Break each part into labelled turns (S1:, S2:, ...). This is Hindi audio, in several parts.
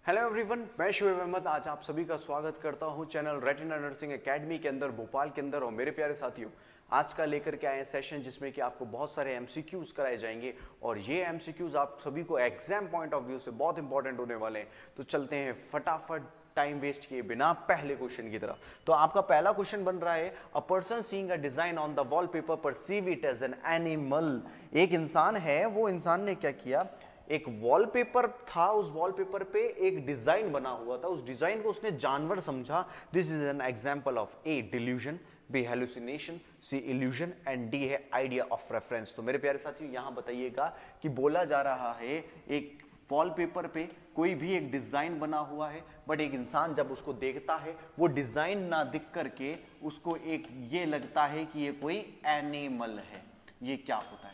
S1: हेलो एवरीवन, मैं शुएब अहमद आज आप सभी का स्वागत करता हूं चैनल रेटिना नर्सिंग एकेडमी के अंदर भोपाल के अंदर। और मेरे प्यारे साथियों, आज का लेकर के आए हैं सेशन जिसमें कि आपको बहुत सारे एमसीक्यूज कराए जाएंगे और ये एमसीक्यूज आप सभी को एग्जाम पॉइंट ऑफ व्यू से बहुत इंपॉर्टेंट होने वाले हैं। तो चलते हैं फटाफट टाइम वेस्ट किए बिना पहले क्वेश्चन की तरफ। तो आपका पहला क्वेश्चन बन रहा है, a person seeing a design on the wallpaper perceive it as an animal. एक इंसान है, वो इंसान ने क्या किया, एक वॉलपेपर था, उस वॉलपेपर पे एक डिजाइन बना हुआ था, उस डिजाइन को उसने जानवर समझा। This is an example of a delusion, B hallucination, C illusion and D है आइडिया ऑफ रेफरेंस। तो मेरे प्यारे साथियों, यहां बताइएगा कि बोला जा रहा है एक वॉलपेपर पे कोई भी एक डिजाइन बना हुआ है, बट एक इंसान जब उसको देखता है वो डिजाइन ना दिख करके उसको एक ये लगता है कि ये कोई एनिमल है। ये क्या होता है?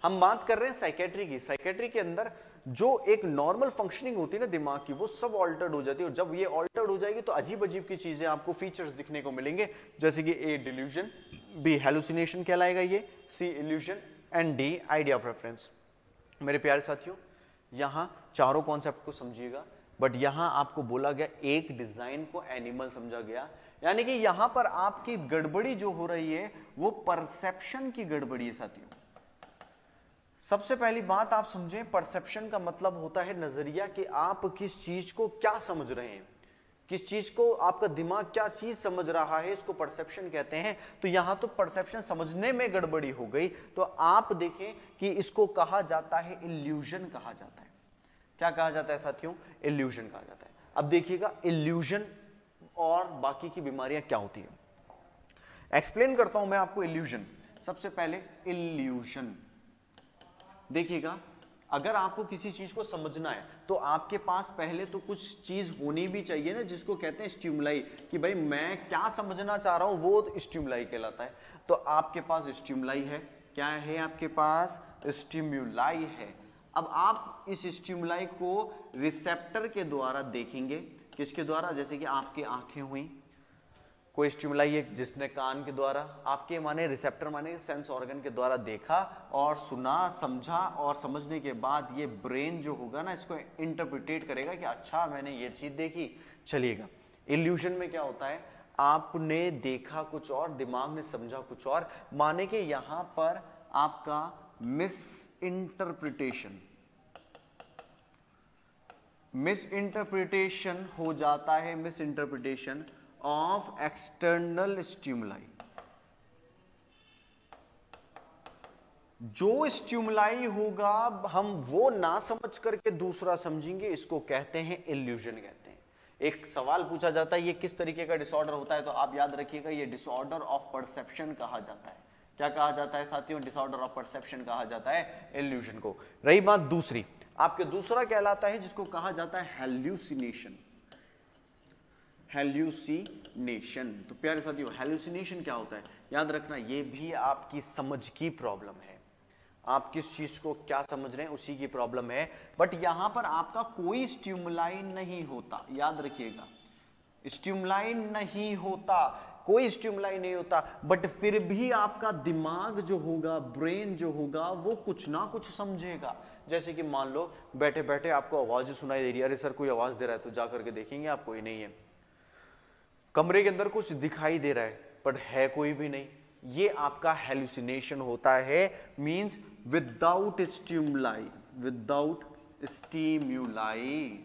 S1: हम बात कर रहे हैं साइकेट्री की। साइकेट्री के अंदर जो एक नॉर्मल फंक्शनिंग होती है ना दिमाग की, वो सब ऑल्टर्ड हो जाती है। और जब ये ऑल्टर्ड हो जाएगी तो अजीब अजीब की चीजें आपको फीचर्स दिखने को मिलेंगे, जैसे कि ए डिल्यूजन, बी हेलुसिनेशन कहलाएगा ये, C illusion and D idea of reference. मेरे प्यारे साथियों, यहां चारों कॉन्सेप्ट को समझिएगा, बट यहां आपको बोला गया एक डिजाइन को एनिमल समझा गया, यानी कि यहां पर आपकी गड़बड़ी जो हो रही है वो परसेप्शन की गड़बड़ी है साथियों। सबसे पहली बात आप समझें, परसेप्शन का मतलब होता है नजरिया, कि आप किस चीज को क्या समझ रहे हैं, किस चीज को आपका दिमाग क्या चीज समझ रहा है, इसको परसेप्शन कहते हैं। तो यहां तो परसेप्शन समझने में गड़बड़ी हो गई, तो आप देखें कि इसको कहा जाता है इल्यूजन कहा जाता है। क्या कहा जाता है साथियों? इल्यूजन कहा जाता है। अब देखिएगा इल्यूजन और बाकी की बीमारियां क्या होती है, एक्सप्लेन करता हूं मैं आपको इल्यूजन। सबसे पहले इल्यूजन देखिएगा, अगर आपको किसी चीज को समझना है तो आपके पास पहले तो कुछ चीज होनी भी चाहिए ना, जिसको कहते हैं स्टिमुलाई, कि भाई मैं क्या समझना चाह रहा हूं, वो स्टिमुलाई कहलाता है। तो आपके पास स्टिमुलाई है, क्या है आपके पास? स्टिमुलाई है। अब आप इस स्टिमुलाई को रिसेप्टर के द्वारा देखेंगे। किसके द्वारा? जैसे कि आपकी आंखें हुई, कोई स्टिमुलाई है जिसने कान के द्वारा, आपके माने रिसेप्टर माने सेंस ऑर्गन के द्वारा देखा और सुना, समझा, और समझने के बाद ये ब्रेन जो होगा ना, इसको इंटरप्रिटेट करेगा कि अच्छा मैंने ये चीज देखी। चलिएगा, इल्यूजन में क्या होता है, आपने देखा कुछ और, दिमाग ने समझा कुछ और, माने कि यहां पर आपका मिस इंटरप्रिटेशन हो जाता है, miss interpretation of external stimuli. जो स्टिमुलाई होगा हम वो ना समझ करके दूसरा समझेंगे, इसको कहते हैं इल्यूजन कहते हैं। एक सवाल पूछा जाता है ये किस तरीके का डिसऑर्डर होता है, तो आप याद रखिएगा ये डिसऑर्डर ऑफ परसेप्शन कहा जाता है। क्या कहा जाता है साथियों? डिसऑर्डर ऑफ परसेप्शन कहा जाता है इल्यूजन को। रही बात दूसरी, आपके दूसरा कहलाता है जिसको कहा जाता है हेल्यूसिनेशन। हेल्यूसिनेशन, तो प्यारे साथियों हेल्यूसिनेशन क्या होता है? याद रखना, ये भी आपकी समझ की प्रॉब्लम है, आप किस चीज को क्या समझ रहे हैं उसी की प्रॉब्लम है। बट यहां पर आपका कोई स्टिमुलाई नहीं होता, याद रखिएगा, स्टिमुलाई नहीं होता, कोई स्टिमुलाई नहीं होता, बट फिर भी आपका दिमाग जो होगा, ब्रेन जो होगा, वो कुछ ना कुछ समझेगा। जैसे कि मान लो बैठे बैठे आपको आवाज सुनाई दे रही है, अरे सर कोई आवाज दे रहा है, तो जाकर के देखेंगे आप, कोई नहीं है। कमरे के अंदर कुछ दिखाई दे रहा है पर है कोई भी नहीं, ये आपका हेलुसिनेशन होता है। Means without stimuli, without stimuli,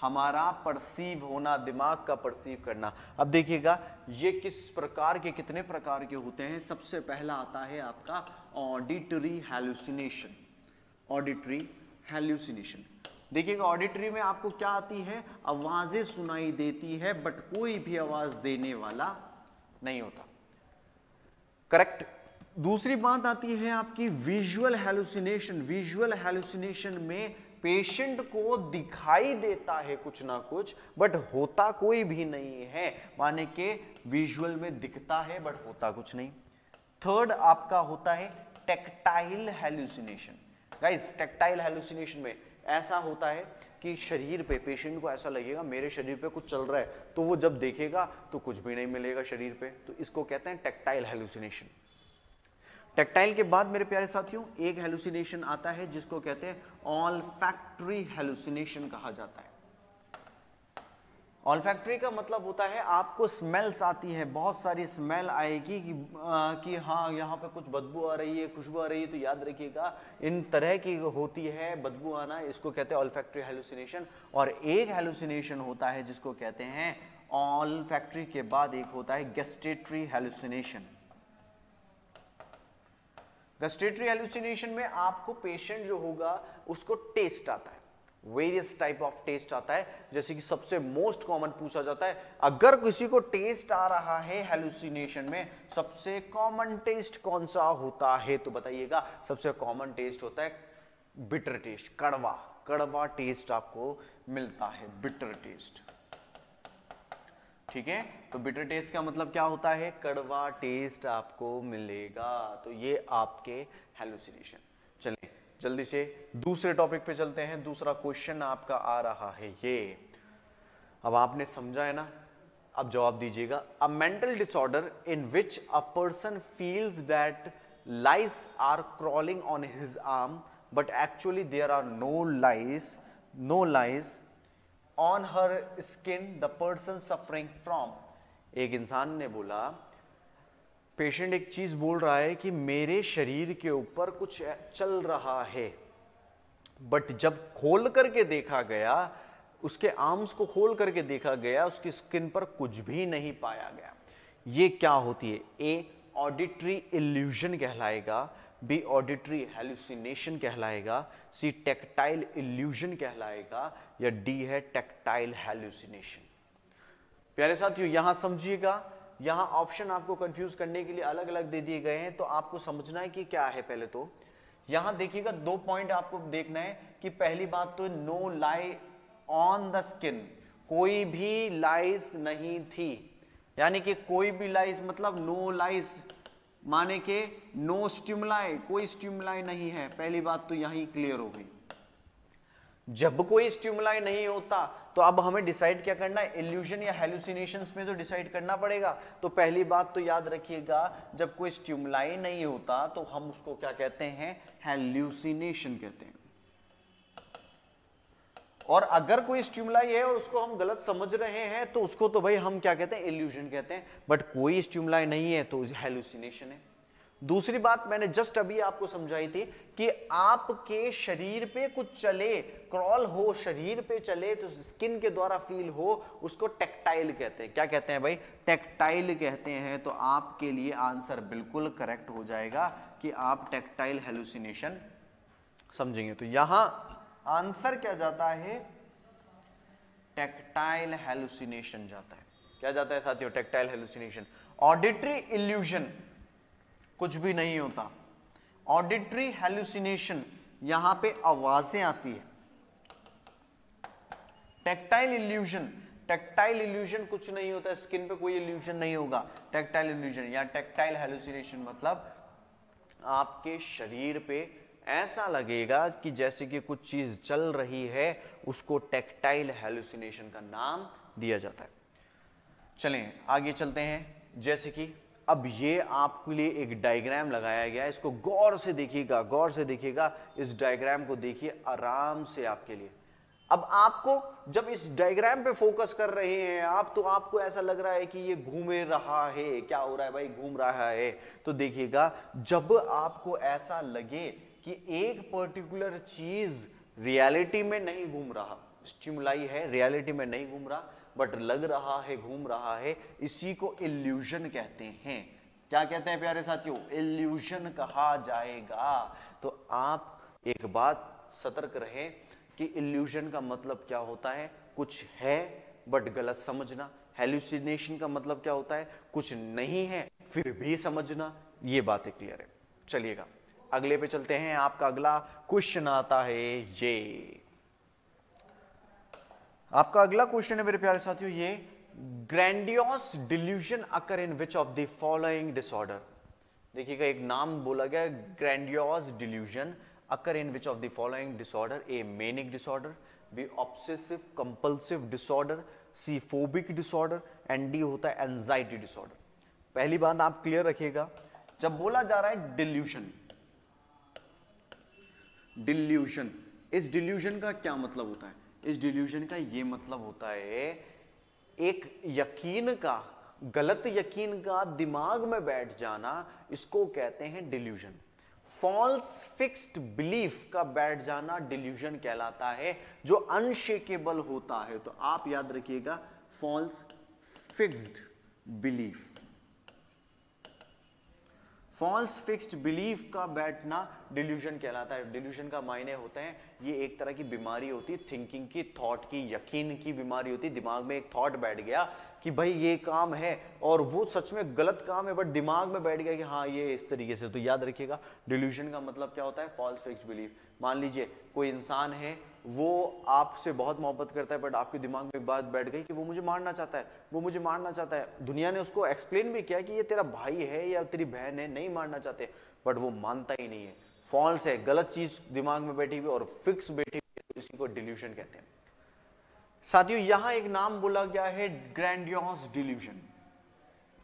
S1: हमारा परसीव होना, दिमाग का परसीव करना। अब देखिएगा ये किस प्रकार के, कितने प्रकार के होते हैं। सबसे पहला आता है आपका ऑडिटरी हेलुसिनेशन। ऑडिटरी हेलुसिनेशन देखिएगा, ऑडिटरी में आपको क्या आती है? आवाजें सुनाई देती है बट कोई भी आवाज देने वाला नहीं होता। करेक्ट। दूसरी बात आती है आपकी विजुअल हेलुसिनेशन। विजुअल हेलुसिनेशन में पेशेंट को दिखाई देता है कुछ ना कुछ, बट होता कोई भी नहीं है, माने के विजुअल में दिखता है बट होता कुछ नहीं। थर्ड आपका होता है tactile hallucination. Guys, tactile hallucination में ऐसा होता है कि शरीर पे, पेशेंट को ऐसा लगेगा मेरे शरीर पे कुछ चल रहा है, तो वो जब देखेगा तो कुछ भी नहीं मिलेगा शरीर पे, तो इसको कहते हैं टेक्टाइल हेलुसिनेशन। टेक्टाइल के बाद मेरे प्यारे साथियों एक हेलुसिनेशन आता है जिसको कहते हैं ऑल्फैक्टरी हेलुसिनेशन कहा जाता है। ऑल्फैक्टरी का मतलब होता है आपको स्मेल्स आती है, बहुत सारी स्मेल आएगी कि हाँ यहाँ पे कुछ बदबू आ रही है, खुशबू आ रही है, तो याद रखिएगा इन तरह की होती है बदबू आना, इसको कहते हैं ऑल्फैक्टरी हेलुसिनेशन। और एक हेलुसिनेशन होता है जिसको कहते हैं ऑल्फैक्टरी के बाद एक होता है गस्टेटरी हेलुसिनेशन। गस्टेटरी हेलुसिनेशन में आपको पेशेंट जो होगा उसको टेस्ट आता है, वेरियस टाइप ऑफ टेस्ट आता है। जैसे कि सबसे मोस्ट कॉमन पूछा जाता है, अगर किसी को टेस्ट आ रहा है हेलुसिनेशन में, सबसे कॉमन टेस्ट कौन सा होता है तो बताइएगा। सबसे कॉमन टेस्ट होता है बिटर टेस्ट, कड़वा कड़वा टेस्ट आपको मिलता है, बिटर टेस्ट। ठीक है, तो बिटर टेस्ट का मतलब क्या होता है, कड़वा टेस्ट आपको मिलेगा। तो ये आपके हेलुसिनेशन। चलिए जल्दी से दूसरे टॉपिक पे चलते हैं। दूसरा क्वेश्चन आपका आ रहा है ये, अब आपने समझा है ना, अब जवाब दीजिएगा। A mental disorder in which a person feels that lice are crawling on his arm but actually there are no lice on her skin, the person suffering from. एक इंसान ने बोला, पेशेंट एक चीज बोल रहा है कि मेरे शरीर के ऊपर कुछ चल रहा है, बट जब खोल करके देखा गया, उसके आर्म्स को खोल करके देखा गया, उसकी स्किन पर कुछ भी नहीं पाया गया। ये क्या होती है? ए ऑडिटरी इल्यूजन कहलाएगा, बी ऑडिटरी हेलुसिनेशन कहलाएगा, सी टेक्टाइल इल्यूजन कहलाएगा, या डी है टेक्टाइल हेलुसिनेशन। प्यारे साथियों यहां समझिएगा, यहां ऑप्शन आपको कंफ्यूज करने के लिए अलग अलग दे दिए गए हैं, तो आपको समझना है कि क्या है। पहले तो यहां देखिएगा, 2 पॉइंट आपको देखना है कि पहली बात तो no lie on the skin, कोई भी लाइस नहीं थी, यानी कि कोई भी लाइस मतलब नो लाइस माने के नो स्टिमुलाई, कोई स्टिमुलाई नहीं है। पहली बात तो यहीं क्लियर हो गई। जब कोई स्टिमुलाई नहीं होता तो अब हमें डिसाइड क्या करना है, इल्यूजन या हेलुसिनेशंस में तो डिसाइड करना पड़ेगा। तो पहली बात तो याद रखिएगा, जब कोई स्टिमुलाई नहीं होता तो हम उसको क्या कहते हैं, हेलुसिनेशन कहते हैं। और अगर कोई स्टिमुलाई है और उसको हम गलत समझ रहे हैं तो उसको तो भाई हम क्या कहते हैं, इल्यूजन कहते हैं। बट कोई स्टिमुलाई नहीं है तो हेलुसिनेशन है। दूसरी बात मैंने जस्ट अभी आपको समझाई थी कि आपके शरीर पे कुछ चले, क्रॉल हो, शरीर पे चले तो स्किन के द्वारा फील हो, उसको टेक्टाइल कहते हैं। क्या कहते हैं भाई, टेक्टाइल कहते हैं। तो आपके लिए आंसर बिल्कुल करेक्ट हो जाएगा कि आप टेक्टाइल हेलुसिनेशन समझेंगे। तो यहां आंसर क्या जाता है, टेक्टाइल हेलुसिनेशन जाता है। क्या जाता है साथियों, टेक्टाइल हेलुसिनेशन। ऑडिटरी इल्यूजन कुछ भी नहीं होता, ऑडिटरी हेलुसिनेशन यहां पे आवाजें आती है। टेक्टाइल इल्यूजन कुछ नहीं होता, स्किन पे कोई इल्यूजन नहीं होगा। टेक्टाइल इल्यूजन या टेक्टाइल हेलुसिनेशन मतलब आपके शरीर पे ऐसा लगेगा कि जैसे कि कुछ चीज चल रही है, उसको टेक्टाइल हेलुसिनेशन का नाम दिया जाता है। चलें आगे चलते हैं। जैसे कि अब ये आपके लिए एक डायग्राम लगाया गया है, इसको गौर से देखिएगा, इस डायग्राम को देखिए आराम से आपके लिए। अब आपको जब इस डायग्राम पे फोकस कर रहे हैं आप, तो आपको ऐसा लग रहा है कि ये घूम रहा है, क्या हो रहा है भाई, घूम रहा है। तो देखिएगा, जब आपको ऐसा लगे कि एक पर्टिकुलर चीज रियलिटी में नहीं घूम रहा, स्टिमुलाई है, रियलिटी में नहीं घूम रहा, बट लग रहा है घूम रहा है, इसी को इल्यूजन कहते हैं। क्या कहते हैं प्यारे साथियों, इल्यूजन कहा जाएगा। तो आप एक बात सतर्क रहें कि इल्यूजन का मतलब क्या होता है, कुछ है बट गलत समझना। हेलुसिनेशन का मतलब क्या होता है, कुछ नहीं है फिर भी समझना। ये बातें क्लियर है। चलिएगा अगले पे चलते हैं। आपका अगला क्वेश्चन आता है ये, आपका अगला क्वेश्चन है मेरे प्यारे साथियों ये, grandiose delusion occur in which of the following disorder. देखिएगा एक नाम बोला गया, grandiose delusion occur in which of the following disorder, A manic disorder, B obsessive compulsive disorder, C phobic disorder, and D होता है एंजाइटी डिसऑर्डर। पहली बात आप क्लियर रखिएगा जब बोला जा रहा है डिल्यूशन, डिल्यूशन, इस डिल्यूशन का क्या मतलब होता है? इस डिल्यूशन का ये मतलब होता है एक यकीन का, गलत यकीन का दिमाग में बैठ जाना, इसको कहते हैं डिल्यूशन। फॉल्स फिक्स्ड बिलीफ का बैठ जाना डिल्यूशन कहलाता है, जो अनशेकेबल होता है। तो आप याद रखिएगा, false fixed belief, false fixed belief का बैठना डिल्यूशन कहलाता है। डिल्यूशन का मायने होते हैं, ये एक तरह की बीमारी होती है, थिंकिंग की, थॉट की, यकीन की बीमारी होती है। दिमाग में एक थॉट बैठ गया कि भाई ये काम है, और वो सच में गलत काम है, बट दिमाग में बैठ गया कि हाँ ये इस तरीके से। तो याद रखिएगा, डिल्यूशन का मतलब क्या होता है? False fixed belief. मान लीजिए कोई इंसान है, वो आपसे बहुत मोहब्बत करता है, बट आपके दिमाग में एक बात बैठ गई कि वो मुझे मारना चाहता है, वो मुझे मारना चाहता है। दुनिया ने उसको एक्सप्लेन भी किया कि ये तेरा भाई है या तेरी बहन है, नहीं मारना चाहते, बट वो मानता ही नहीं है। फॉल्स है, गलत चीज दिमाग में बैठी हुई और फिक्स बैठी हुई, इसी को डिल्यूशन कहते हैं। साथियों, यहां एक नाम बोला गया है, ग्रैंडियोस डिल्यूशन।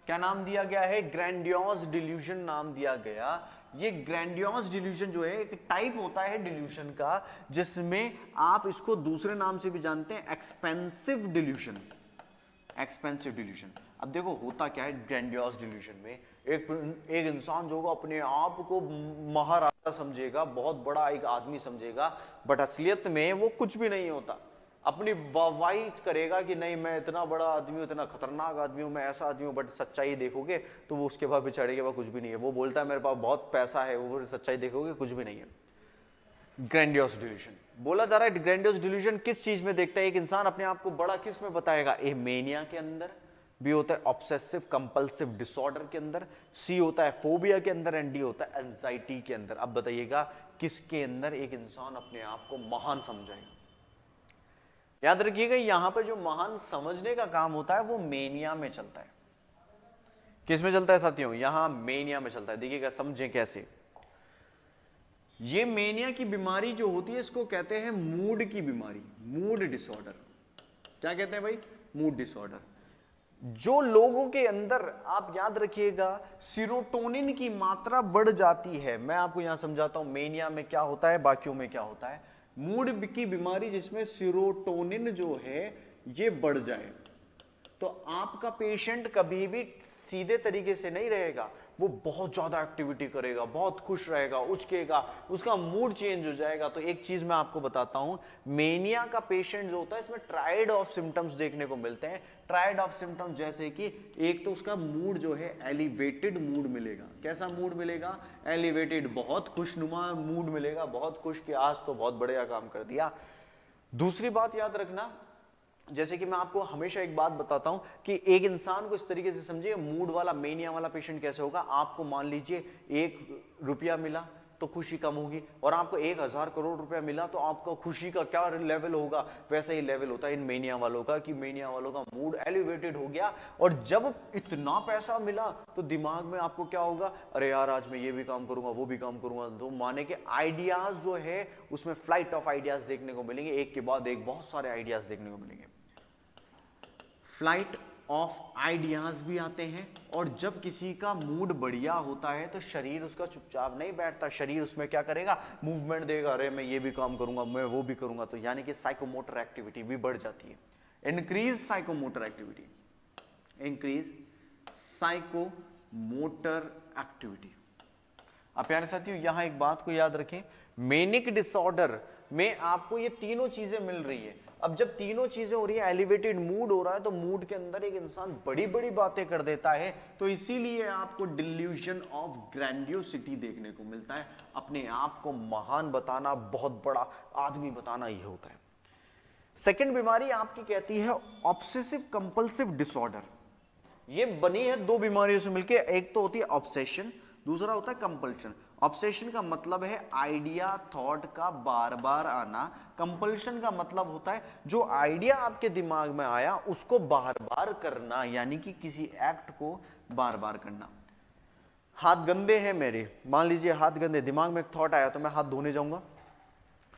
S1: क्या नाम दिया गया है? ग्रैंडियोस डिल्यूशन नाम दिया गया। ये ग्रैंडियोस डिल्यूशन जो है एक टाइप होता है डिल्यूशन का, जिसमें आप इसको दूसरे नाम से भी जानते हैं, एक्सपेंसिव डिल्यूशन। Expensive dilution. अब देखो होता क्या है ग्रैंडियोस डिल्यूशन में, एक इंसान जो होगा अपने आप को महाराजा समझेगा, बहुत बड़ा एक आदमी समझेगा, बट असलियत में वो कुछ भी नहीं होता। अपनी वाहवाही करेगा कि नहीं मैं इतना बड़ा आदमी हूं, इतना खतरनाक आदमी हूं, मैं ऐसा आदमी हूं, बट सच्चाई देखोगे तो वो उसके बाद बेचारे के पास कुछ भी नहीं है। वो बोलता है मेरे पास बहुत पैसा है, वो सच्चाई देखोगे कुछ भी नहीं है। ग्रैंडियोस डिल्यूशन बोला जा रहा है। ग्रैंडियोस डिल्यूशन किस चीज में देखता है? एक इंसान अपने आप को बड़ा किस में बताएगा? ए मेनिया के अंदर भी होता है, ऑब्सेसिव कंपल्सिव डिसऑर्डर के अंदर, सी होता है फोबिया के अंदर, एंड डी होता है एंजाइटी के अंदर। अब बताइएगा किसके अंदर एक इंसान अपने आप को महान समझेगा? याद रखिएगा, यहां पर जो महान समझने का काम होता है वो मेनिया में चलता है। किस में चलता है साथियों? यहां मेनिया में चलता है। देखिएगा, समझें कैसे। ये मेनिया की बीमारी जो होती है, इसको कहते हैं मूड की बीमारी, मूड डिसऑर्डर। क्या कहते हैं भाई? Mood disorder. जो लोगों के अंदर, आप याद रखिएगा, सीरोटोनिन की मात्रा बढ़ जाती है। मैं आपको यहां समझाता हूं मेनिया में क्या होता है, बाकियों में क्या होता है। मूड की बीमारी जिसमें सीरोटोनिन जो है ये बढ़ जाए, तो आपका पेशेंट कभी भी सीधे तरीके से नहीं रहेगा, वो बहुत ज्यादा एक्टिविटी करेगा, बहुत खुश रहेगा, उचकेगा, उसका मूड चेंज हो जाएगा। तो एक चीज मैं आपको बताता हूं, मेनिया का पेशेंट जो होता है, इसमें ट्रायड ऑफ सिम्टम्स देखने को मिलते हैं। ट्रायड ऑफ सिम्टम्स जैसे कि एक तो उसका मूड जो है एलिवेटेड मूड मिलेगा। कैसा मूड मिलेगा? एलिवेटेड, बहुत खुशनुमा मूड मिलेगा, बहुत खुश कि आज तो बहुत बढ़िया काम कर दिया। दूसरी बात याद रखना, जैसे कि मैं आपको हमेशा एक बात बताता हूं कि एक इंसान को इस तरीके से समझिए, मूड वाला मेनिया वाला पेशेंट कैसे होगा। आपको मान लीजिए 1 रुपया मिला तो खुशी कम होगी, और आपको 1000 करोड़ रुपया मिला तो आपका खुशी का क्या लेवल होगा? वैसा ही लेवल होता है इन मेनिया वालों का, कि मेनिया वालों का मूड एलिवेटेड हो गया, और जब इतना पैसा मिला तो दिमाग में आपको क्या होगा? अरे यार आज मैं ये भी काम करूंगा, वो भी काम करूंगा। तो माने के आइडियाज जो है उसमें फ्लाइट ऑफ आइडियाज देखने को मिलेंगे, एक के बाद एक बहुत सारे आइडियाज देखने को मिलेंगे। फ्लाइट ऑफ आइडियाज भी आते हैं। और जब किसी का मूड बढ़िया होता है तो शरीर उसका चुपचाप नहीं बैठता, शरीर उसमें क्या करेगा? मूवमेंट देगा, अरे मैं ये भी काम करूंगा, मैं वो भी करूंगा। तो यानी कि साइकोमोटर एक्टिविटी भी बढ़ जाती है। Increase psychomotor activity, increase psychomotor activity. अब प्यारे साथियों, यहां एक बात को याद रखें, मेनिक डिसऑर्डर में आपको ये तीनों चीजें मिल रही है। अब जब तीनों चीजें हो रही है, एलिवेटेड मूड हो रहा है, तो मूड के अंदर एक इंसान बड़ी बड़ी बातें कर देता है। तो इसीलिए आपको डिल्यूजन ऑफ ग्रैंडियोसिटी देखने को मिलता है। अपने आप को महान बताना, बहुत बड़ा आदमी बताना, यह होता है। सेकेंड बीमारी आपकी कहती है ऑब्सेसिव कंपल्सिव डिसऑर्डर। ये बनी है 2 बीमारियों से मिलकर, एक तो होती है ऑब्सेशन, दूसरा होता है कंपल्शन। ऑब्सेशन का मतलब है आइडिया, थॉट का बार बार आना। कंपल्शन का मतलब होता है जो आइडिया आपके दिमाग में आया उसको बार बार करना, यानी कि किसी एक्ट को बार बार करना। हाथ गंदे हैं मेरे, मान लीजिए हाथ गंदे, दिमाग में एक थॉट आया तो मैं हाथ धोने जाऊंगा,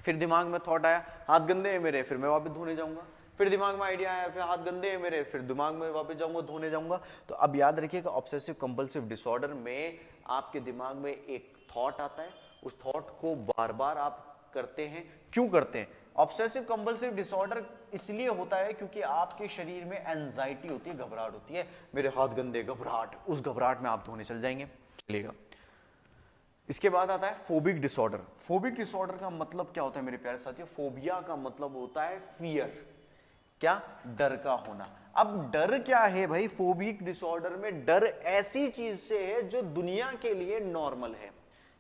S1: फिर दिमाग में थॉट आया हाथ गंदे हैं मेरे, फिर मैं वापस धोने जाऊंगा, फिर दिमाग में आइडिया आया, फिर हाथ गंदे हैं मेरे, फिर दिमाग में वापस जाऊंगा, धोने जाऊंगा। तो अब याद रखिएगा, ऑब्सेसिव कंपल्सिव डिसऑर्डर में आपके दिमाग में एक थॉट आता है, उस थॉट को बार बार आप करते हैं। क्यों करते हैं? ऑब्सेसिव कंपल्सिव डिसऑर्डर इसलिए होता है क्योंकि आपके शरीर में एंजाइटी होती है, घबराहट होती है। मेरे हाथ गंदे, घबराहट, उस घबराहट में आप धोने चल जाएंगे, चलेगा। इसके बाद आता है फोबिक डिसऑर्डर। फोबिक डिसऑर्डर का मतलब क्या होता है मेरे प्यारे साथियों? फोबिया का मतलब होता है फियर, क्या? डर का होना। अब डर क्या है भाई? फोबिक डिसऑर्डर में डर ऐसी चीज से है जो दुनिया के लिए नॉर्मल है।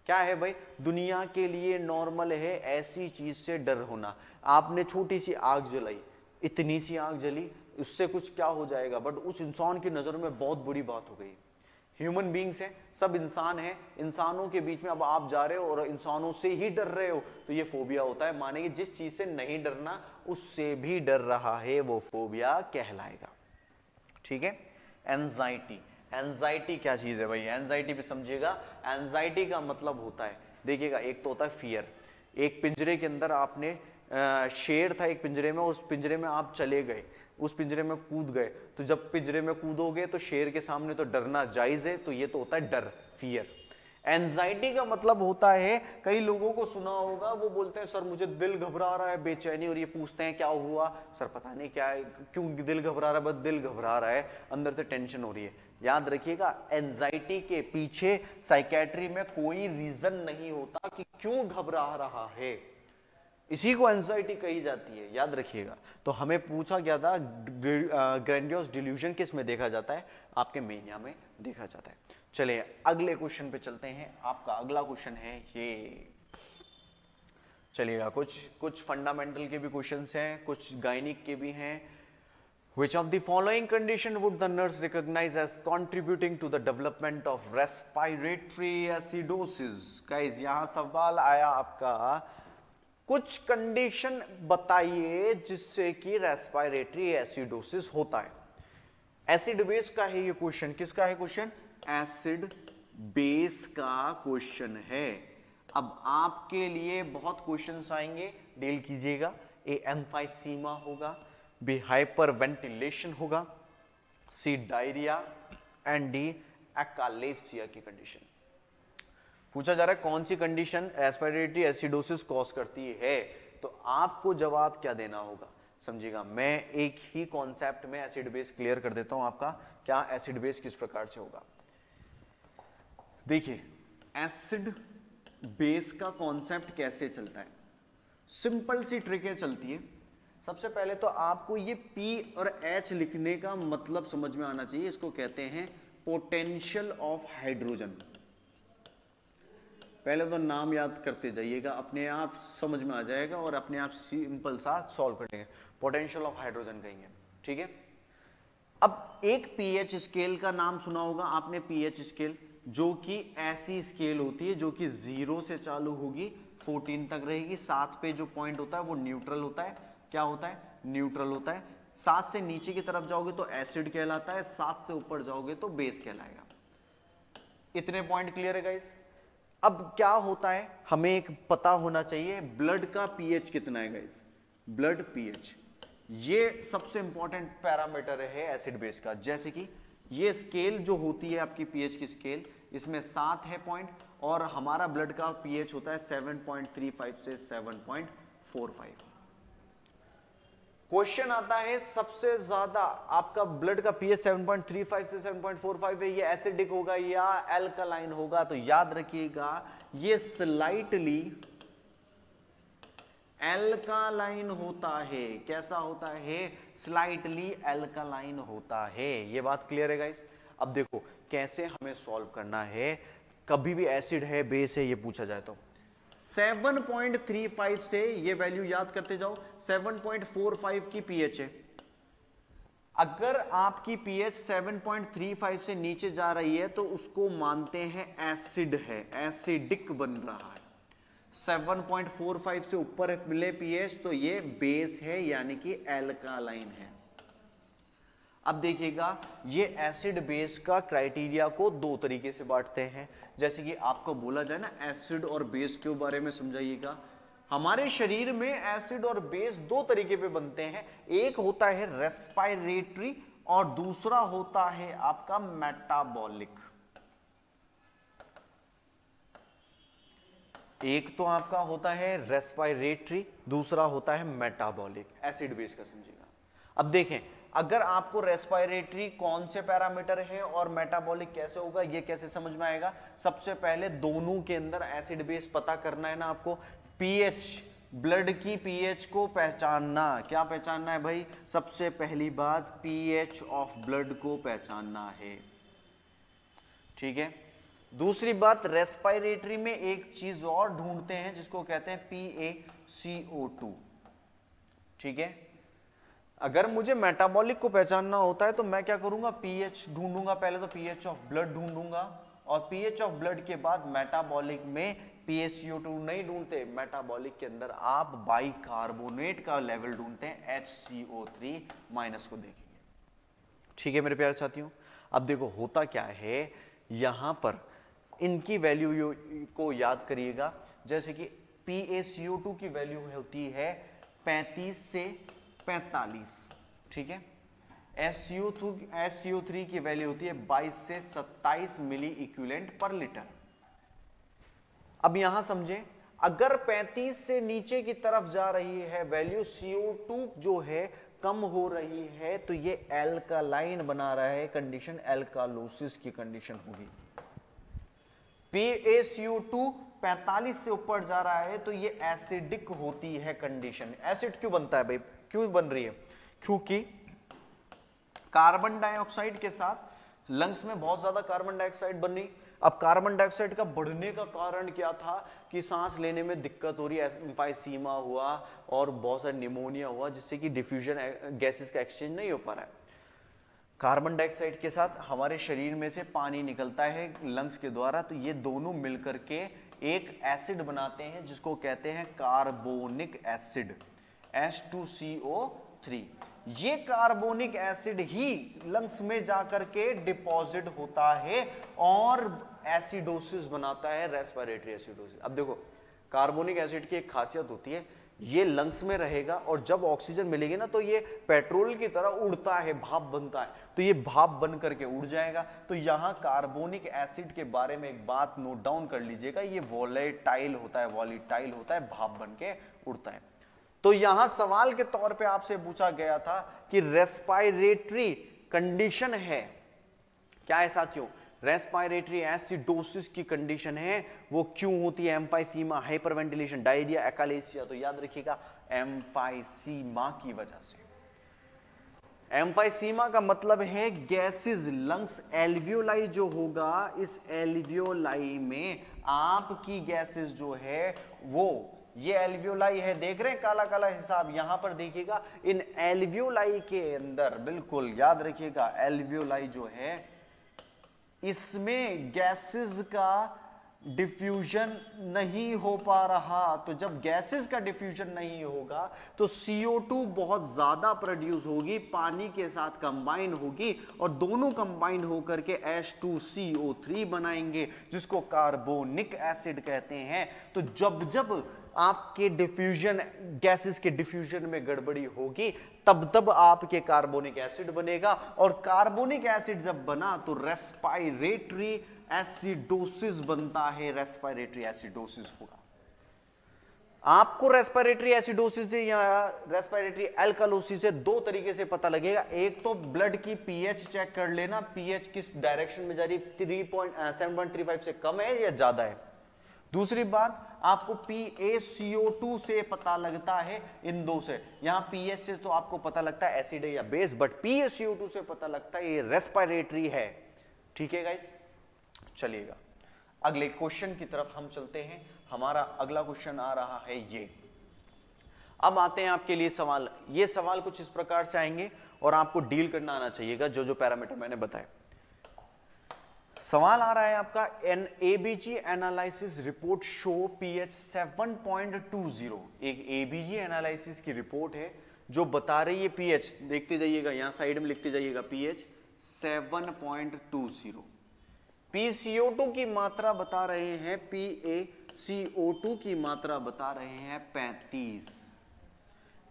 S1: क्या है भाई? दुनिया के लिए नॉर्मल है ऐसी चीज से डर होना। आपने छोटी सी आग जलाई, इतनी सी आग जली, उससे कुछ क्या हो जाएगा, बट उस इंसान की नजर में बहुत बुरी बात हो गई। ह्यूमन बींग्स हैं, सब इंसान हैं, इंसानों के बीच में अब आप जा रहे हो और इंसानों से ही डर रहे हो, तो ये फोबिया होता है। मानेंगे जिस चीज से नहीं डरना उससे भी डर रहा है, वो फोबिया कहलाएगा। ठीक है। एंजाइटी, एंजाइटी क्या चीज है भाई? एंजाइटी भी समझिएगा। एंजाइटी का मतलब होता है, देखिएगा, एक तो होता है फियर। एक पिंजरे के अंदर आपने शेर था एक पिंजरे में, उस पिंजरे में आप चले गए, उस पिंजरे में कूद गए, तो जब पिंजरे में कूदोगे तो शेर के सामने तो डरना जायज है, तो ये तो होता है डर, फियर। एंजाइटी का मतलब होता है, कई लोगों को सुना होगा, वो बोलते हैं सर मुझे दिल घबरा रहा है, बेचैनी, और ये पूछते हैं क्या हुआ? सर पता नहीं क्या है, क्यों दिल घबरा रहा है? बस दिल घबरा रहा है, अंदर से टेंशन हो रही है। याद रखिएगा, एंजाइटी के पीछे साइकेट्री में कोई रीजन नहीं होता कि क्यों घबरा रहा है, इसी को एंजाइटी कही जाती है, याद रखिएगा। तो हमें पूछा गया था ग्रैंडियोस डिल्यूजन किस में देखा जाता है? आपके मेनिया में देखा जाता है। चलिए अगले क्वेश्चन पे चलते हैं। आपका अगला क्वेश्चन है ये, चलिएगा, कुछ फंडामेंटल के भी क्वेश्चंस हैं, कुछ गायनिक के भी हैं। Which of the following condition would the nurse recognize as contributing to the development of respiratory acidosis? Guys, यहां सवाल आया आपका, कुछ कंडीशन बताइए जिससे कि रेस्पिरेटरी एसिडोसिस होता है। एसिड बेस का है ये क्वेश्चन। किसका है क्वेश्चन? एसिड बेस का क्वेश्चन है। अब आपके लिए बहुत क्वेश्चंस आएंगे, डील कीजिएगा। ए एम्फाइसीमा होगा, बी हाइपर वेंटिलेशन होगा, सी डायरिया, एंड डी एकालेसिया की कंडीशन। पूछा जा रहा है कौन सी कंडीशन रेस्पिरेटरी एसिडोसिस कॉज करती है, तो आपको जवाब क्या देना होगा? समझिएगा, मैं एक ही कॉन्सेप्ट में एसिड बेस क्लियर कर देता हूं आपका, क्या एसिड बेस किस प्रकार से होगा। देखिए, एसिड बेस का कॉन्सेप्ट कैसे चलता है, सिंपल सी ट्रिकें चलती है। सबसे पहले तो आपको ये P और H लिखने का मतलब समझ में आना चाहिए। इसको कहते हैं पोटेंशियल ऑफ हाइड्रोजन। पहले तो नाम याद करते जाइएगा, अपने आप समझ में आ जाएगा और अपने आप सिंपल सा सॉल्व कर लेंगे। पोटेंशियल ऑफ हाइड्रोजन कहेंगे, ठीक है। अब एक पीएच स्केल का नाम सुना होगा आपने, पीएच स्केल, जो कि ऐसी स्केल होती है जो कि 0 से चालू होगी, 14 तक रहेगी। 7 पे जो पॉइंट होता है वो न्यूट्रल होता है। क्या होता है? न्यूट्रल होता है। 7 से नीचे की तरफ जाओगे तो एसिड कहलाता है, 7 से ऊपर जाओगे तो बेस कहलाएगा। इतने पॉइंट क्लियर है गाइस? अब क्या होता है, हमें एक पता होना चाहिए, ब्लड का पीएच कितना है गाइस? ब्लड पीएच, ये सबसे इंपॉर्टेंट पैरामीटर है एसिड बेस का। जैसे कि ये स्केल जो होती है आपकी पीएच की स्केल, इसमें 7 है पॉइंट, और हमारा ब्लड का पीएच होता है 7.35 से 7.45। क्वेश्चन आता है सबसे ज्यादा आपका ब्लड का पीएच 7.35 से 7.45 है, ये एसिडिक होगा या एल्कलाइन होगा? तो याद रखिएगा, ये स्लाइटली एल्कालाइन होता है। कैसा होता है? स्लाइटली एल्कालाइन होता है। ये बात क्लियर है गाइस? अब देखो कैसे हमें सॉल्व करना है। कभी भी एसिड है, बेस है, ये पूछा जाए तो 7.35 से ये वैल्यू याद करते जाओ, 7.45 की पीएच है। अगर आपकी पीएच 7.35 से नीचे जा रही है तो उसको मानते हैं एसिड है, एसिडिक बन रहा है। 7.45 से ऊपर मिले पीएच तो ये बेस है, यानी कि एल्कालाइन है। अब देखिएगा, ये एसिड बेस का क्राइटेरिया को 2 तरीके से बांटते हैं। जैसे कि आपको बोला जाए ना, एसिड और बेस के बारे में समझाइएगा। हमारे शरीर में एसिड और बेस 2 तरीके पे बनते हैं। एक होता है रेस्पिरेटरी और दूसरा होता है आपका मेटाबॉलिक। एक तो आपका होता है रेस्पिरेटरी, दूसरा होता है मेटाबॉलिक। एसिड बेस का समझिएगा। अब देखें, अगर आपको रेस्पिरेटरी कौन से पैरामीटर है और मेटाबॉलिक कैसे होगा, ये कैसे समझ में आएगा? सबसे पहले दोनों के अंदर एसिड बेस पता करना है ना आपको। पीएच, ब्लड की पीएच को पहचानना। क्या पहचानना है भाई? सबसे पहली बात पीएच ऑफ ब्लड को पहचानना है, ठीक है। दूसरी बात, रेस्पिरेटरी में एक चीज और ढूंढते हैं जिसको कहते हैं PaCO2, ठीक है। अगर मुझे मेटाबॉलिक को पहचानना होता है तो मैं क्या करूंगा? पीएच ढूंढूंगा। पहले तो पीएच ऑफ ब्लड ढूंढूंगा और पीएच ऑफ ब्लड के बाद मेटाबॉलिक में PaCO2 नहीं ढूंढते, मेटाबॉलिक के अंदर आप बाइकार्बोनेट का लेवल ढूंढते हैं, HCO3 माइनस को देखेंगे, ठीक है मेरे प्यारे साथियों। अब देखो होता क्या है, यहां पर इनकी वैल्यू को याद करिएगा। जैसे कि PaCO2 की वैल्यू होती है 35 से 45, ठीक है। SCO3 की वैल्यू होती है 22 से 27 मिली इक्विवेलेंट पर लीटर। अब यहां समझें, अगर 35 से नीचे की तरफ जा रही है वैल्यू, CO2 जो है कम हो रही है, तो ये एल्कालाइन बना रहा है, कंडीशन एल्कालोसिस की कंडीशन होगी। PaCO2 45 से ऊपर जा रहा है तो ये एसिडिक होती है कंडीशन। एसिड क्यों बनता है भाई? क्यों बन रही है? क्योंकि कार्बन डाइऑक्साइड के साथ लंग्स में बहुत ज्यादा कार्बन डाइऑक्साइड बन रही। अब कार्बन डाइऑक्साइड का बढ़ने का कारण क्या था? कि सांस लेने में दिक्कत हो रही है, एम्फाइसीमा हुआ और बहुत सारा निमोनिया हुआ, जिससे कि डिफ्यूजन गैसेस का एक्सचेंज नहीं हो पा रहा है। कार्बन डाइऑक्साइड के साथ हमारे शरीर में से पानी निकलता है लंग्स के द्वारा, तो ये दोनों मिलकर के एक एसिड बनाते हैं जिसको कहते हैं कार्बोनिक एसिड, H2CO3। ये कार्बोनिक एसिड ही लंग्स में जाकर के डिपॉजिट होता है और एसिडोसिस बनाता है, रेस्पिरेटरी एसिडोसिस। अब देखो, कार्बोनिक एसिड की एक खासियत होती है, ये लंग्स में रहेगा और जब ऑक्सीजन मिलेगी ना तो ये पेट्रोल की तरह उड़ता है, भाप बनता है, तो ये भाप बन करके उड़ जाएगा। तो यहां कार्बोनिक एसिड के बारे में एक बात नोट डाउन कर लीजिएगा, ये वॉलेटाइल होता है, भाप बन के उड़ता है। तो यहां सवाल के तौर पे आपसे पूछा गया था कि रेस्पिरेटरी कंडीशन है, क्या है साथियों? रेस्पिरेटरी एसिडोसिस की कंडीशन है, वो क्यों होती है? Emphysema, hyperventilation, diarrhoea, achalasia. तो याद रखिएगा एम्फाइसीमा की वजह से। एम्फाइसीमा का मतलब है गैसेस, लंग्स एल्वियोलाई जो होगा, इस एल्वियोलाई में आपकी गैसेस जो है वो, ये एल्वियोलाई है, देख रहे हैं काला काला हिसाब, यहां पर देखिएगा इन एल्वियोलाई के अंदर, बिल्कुल याद रखिएगा एल्वियोलाई जो है इसमें गैसेस का डिफ्यूजन नहीं हो पा रहा। तो जब गैसेस का डिफ्यूजन नहीं होगा तो CO2 बहुत ज्यादा प्रोड्यूस होगी, पानी के साथ कंबाइन होगी और दोनों कंबाइन होकर के H2CO3 बनाएंगे जिसको कार्बोनिक एसिड कहते हैं। तो जब जब आपके डिफ्यूजन, गैसेस के डिफ्यूजन में गड़बड़ी होगी तब तब आपके कार्बोनिक एसिड बनेगा और कार्बोनिक एसिड जब बना तो रेस्पिरेटरी एसिडोसिस बनता है, रेस्पिरेटरी एसिडोसिस होगा। आपको रेस्पिरेटरी एसिडोसिस से या रेस्पिरेटरी एल्कालोसिस से दो तरीके से पता लगेगा। एक तो ब्लड की पीएच चेक कर लेना, पीएच किस डायरेक्शन में जा रही है, 7.35 से कम है या ज्यादा है। दूसरी बात, आपको PaCO2 से पता लगता है, इन दो से। यहां पीएच से तो आपको पता लगता है एसिड है या बेस, बट PaCO2 से पता लगता है ये रेस्पिरेटरी है। ठीक है गाइस, चलिएगा अगले क्वेश्चन की तरफ हम चलते हैं। हमारा अगला क्वेश्चन आ रहा है ये। अब आते हैं आपके लिए सवाल। ये सवाल कुछ इस प्रकार से आएंगे और आपको डील करना आना चाहिएगा जो जो पैरामीटर मैंने बताए। सवाल आ रहा है आपका, an ABG analysis report show pH 7.20। एक एबीजी एनालिसिस की रिपोर्ट है जो बता रही है पीएच, देखते जाइएगा यहां साइड में लिखते जाइएगा, पीएच 7.20। PaCO2 की मात्रा बता रहे हैं, PaCO2 की मात्रा बता रहे हैं 35,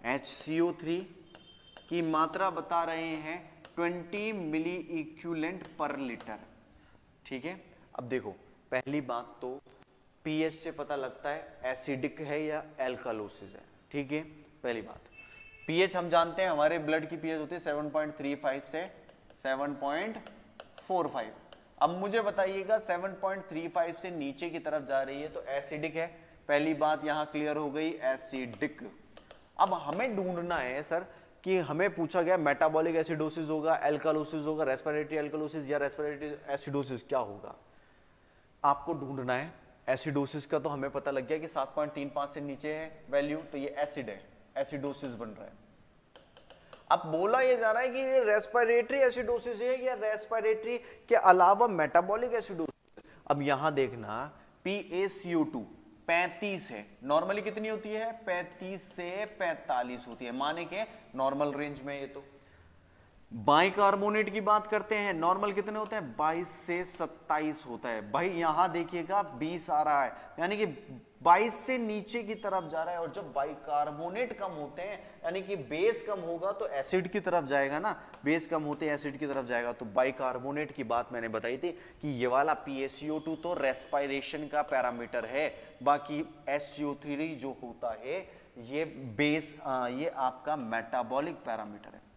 S1: HCO3 की मात्रा बता रहे हैं 20 मिली इक्विवेलेंट पर लीटर। ठीक है, अब देखो पहली बात तो पीएच से पता लगता है एसिडिक है या एल्कालोसिस है, ठीक है। पहली बात, पीएच हम जानते हैं हमारे ब्लड की पीएच होती है 7.35 से 7.45। अब मुझे बताइएगा 7.35 से नीचे की तरफ जा रही है तो एसिडिक है, पहली बात यहां क्लियर हो गई, एसिडिक। अब हमें ढूंढना है सर कि हमें पूछा गया मेटाबॉलिक एसिडोसिस होगा, एल्कालोसिस होगा, रेस्पिरेटरी एल्कालोसिस या रेस्पिरेटरी एसिडोसिस, क्या होगा आपको ढूंढना है। एसिडोसिस का तो हमें पता लग गया कि 7.35 से नीचे है वैल्यू तो ये एसिड है, एसिडोसिस बन रहा है। अब बोला ये जा रहा है कि ये रेस्पिरेटरी एसिडोसिस है या रेस्पिरेटरी के अलावा मेटाबॉलिक एसिडोसिस। अब यहां देखना PaCO2 35 है, नॉर्मली कितनी होती है 35 से 45 होती है, माने के नॉर्मल रेंज में। ये तो बाइकार्बोनेट की बात करते हैं, नॉर्मल कितने होते हैं 22 से 27 होता है। भाई यहां देखिएगा 20 आ रहा है, यानी कि 22 से नीचे की तरफ जा रहा है। और जब बाइकार्बोनेट कम होते हैं यानी कि बेस कम होगा तो एसिड की तरफ जाएगा ना, बेस कम होते हैं एसिड की तरफ जाएगा। तो बाइकार्बोनेट की बात मैंने बताई थी कि ये वाला PaCO2 तो रेस्पिरेशन का पैरामीटर है, बाकी SO3 जो होता है ये बेस ये आपका मेटाबॉलिक पैरामीटर है।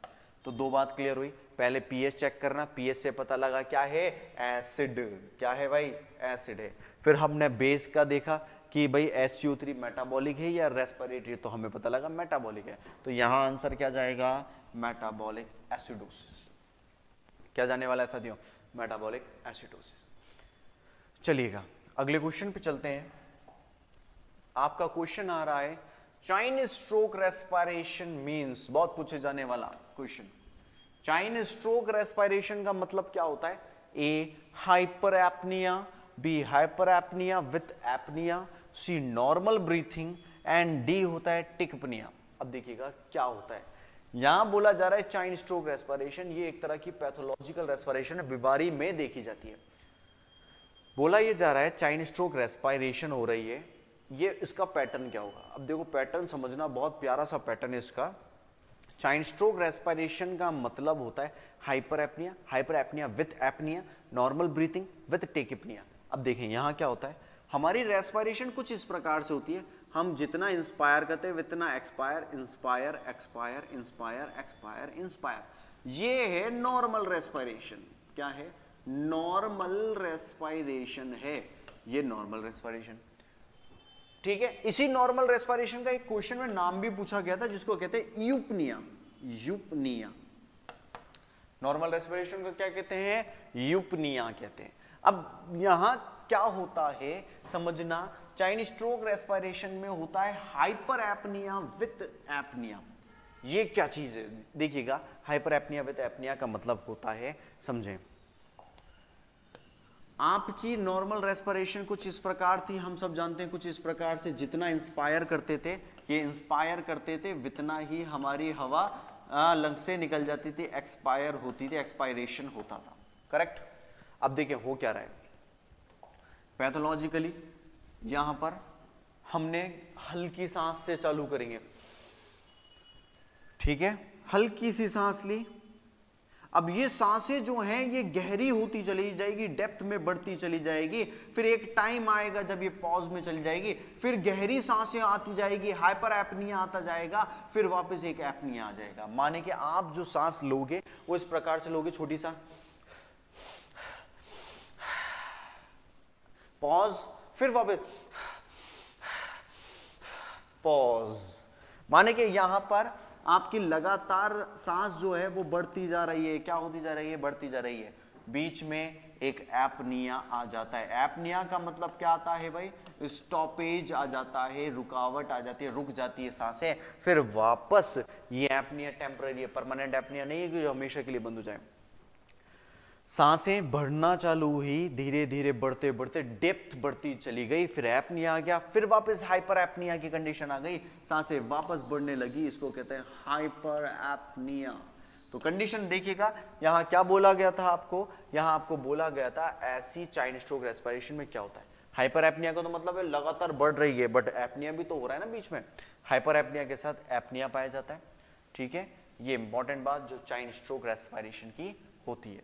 S1: तो दो बात क्लियर हुई, पहले पीएच चेक करना, पीएच से पता लगा क्या है एसिड, क्या है भाई एसिड है। फिर हमने बेस का देखा कि भाई SO3 मेटाबॉलिक है या रेस्पिरेटरी, तो हमें पता लगा मेटाबॉलिक है। तो यहां आंसर क्या जाएगा मेटाबॉलिक एसिडोसिस। क्या जाने वाला है साथियों मेटाबॉलिक एसिडोसिस। चलिएगा अगले क्वेश्चन पे चलते हैं। आपका क्वेश्चन आ रहा है चाइन स्ट्रोक रेस्पिरेशन मींस, बहुत पूछे जाने वाला क्वेश्चन। चाइन स्ट्रोक रेस्पिरेशन का मतलब क्या होता है, A hyper apnoea, B hyper apnoea with apnoea, C normal breathing and D होता है टिकपनिया। अब देखिएगा क्या होता है, यहां बोला जा रहा है चाइन स्ट्रोक रेस्पिरेशन, ये एक तरह की पैथोलॉजिकल रेस्पिरेशन है, बीमारी में देखी जाती है। बोला ये जा रहा है चाइन स्ट्रोक रेस्पिरेशन हो रही है, ये इसका पैटर्न क्या होगा। अब देखो पैटर्न समझना, बहुत प्यारा सा पैटर्न है इसका। चाइन स्ट्रोक रेस्पिरेशन का मतलब होता है hyper apnoea with apnoea, normal breathing with tachypnoea. अब देखें यहां क्या होता है, हमारी रेस्पिरेशन कुछ इस प्रकार से होती है, हम जितना इंस्पायर करते हैं उतना expire, inspire expire, inspire expire, inspire. ये है नॉर्मल रेस्पिरेशन। क्या है नॉर्मल रेस्पिरेशन है, ये नॉर्मल रेस्पिरेशन, ठीक है। इसी नॉर्मल रेस्पिरेशन का एक क्वेश्चन में नाम भी पूछा गया था जिसको कहते हैं यूपनिया। यूपनिया नॉर्मल रेस्पिरेशन को क्या कहते हैं यूपनिया कहते हैं। अब यहां क्या होता है समझना, चाइन स्ट्रोक रेस्पिरेशन में होता है हाइपर एपनिया विथ एपनिया। ये क्या चीज है देखिएगा, हाइपर एपनिया विथ एपनिया का मतलब होता है, समझें आपकी नॉर्मल रेस्पिरेशन कुछ इस प्रकार थी, हम सब जानते हैं कुछ इस प्रकार से, जितना इंस्पायर करते थे ये इंस्पायर करते थे उतना ही हमारी हवा लंग्स से निकल जाती थी, एक्सपायर होती थी, एक्सपायरेशन होता था, करेक्ट। अब देखिए हो क्या रहा है पैथोलॉजिकली, यहां पर हमने हल्की सांस से चालू करेंगे, ठीक है, हल्की सी सांस ली। अब ये सांसें जो हैं ये गहरी होती चली जाएगी, डेप्थ में बढ़ती चली जाएगी, फिर एक टाइम आएगा जब ये पॉज में चली जाएगी, फिर गहरी सांसें आती जाएगी, हाइपर एपनिया आता जाएगा, फिर वापस एक एपनिया आ जाएगा। माने कि आप जो सांस लोगे वो इस प्रकार से लोगे, छोटी सा पॉज, फिर वापस पॉज, माने कि यहां पर आपकी लगातार सांस जो है वो बढ़ती जा रही है, क्या होती जा रही है बढ़ती जा रही है, बीच में एक एपनिया आ जाता है। एपनिया का मतलब क्या आता है भाई, स्टॉपेज आ जाता है, रुकावट आ जाती है, रुक जाती है सांसें, फिर वापस ये एपनिया टेम्पररी है, परमानेंट एपनिया नहीं है कि जो हमेशा के लिए बंद हो जाए। सांसें बढ़ना चालू हुई, धीरे धीरे बढ़ते बढ़ते डेप्थ बढ़ती चली गई, फिर एपनिया आ गया, फिर वापस हाइपर एपनिया की कंडीशन आ गई, सांसें वापस बढ़ने लगी, इसको कहते हैं हाइपर एपनिया। तो कंडीशन देखिएगा यहां क्या बोला गया था आपको, यहां आपको बोला गया था ऐसी चाइन स्ट्रोक रेस्पिरेशन में क्या होता है, हाइपर एपनिया का तो मतलब है लगातार बढ़ रही है, बट एपनिया भी तो हो रहा है ना बीच में, हाइपर एपनिया के साथ एपनिया पाया जाता है, ठीक है। ये इंपॉर्टेंट बात जो चाइन स्ट्रोक रेस्पिरेशन की होती है,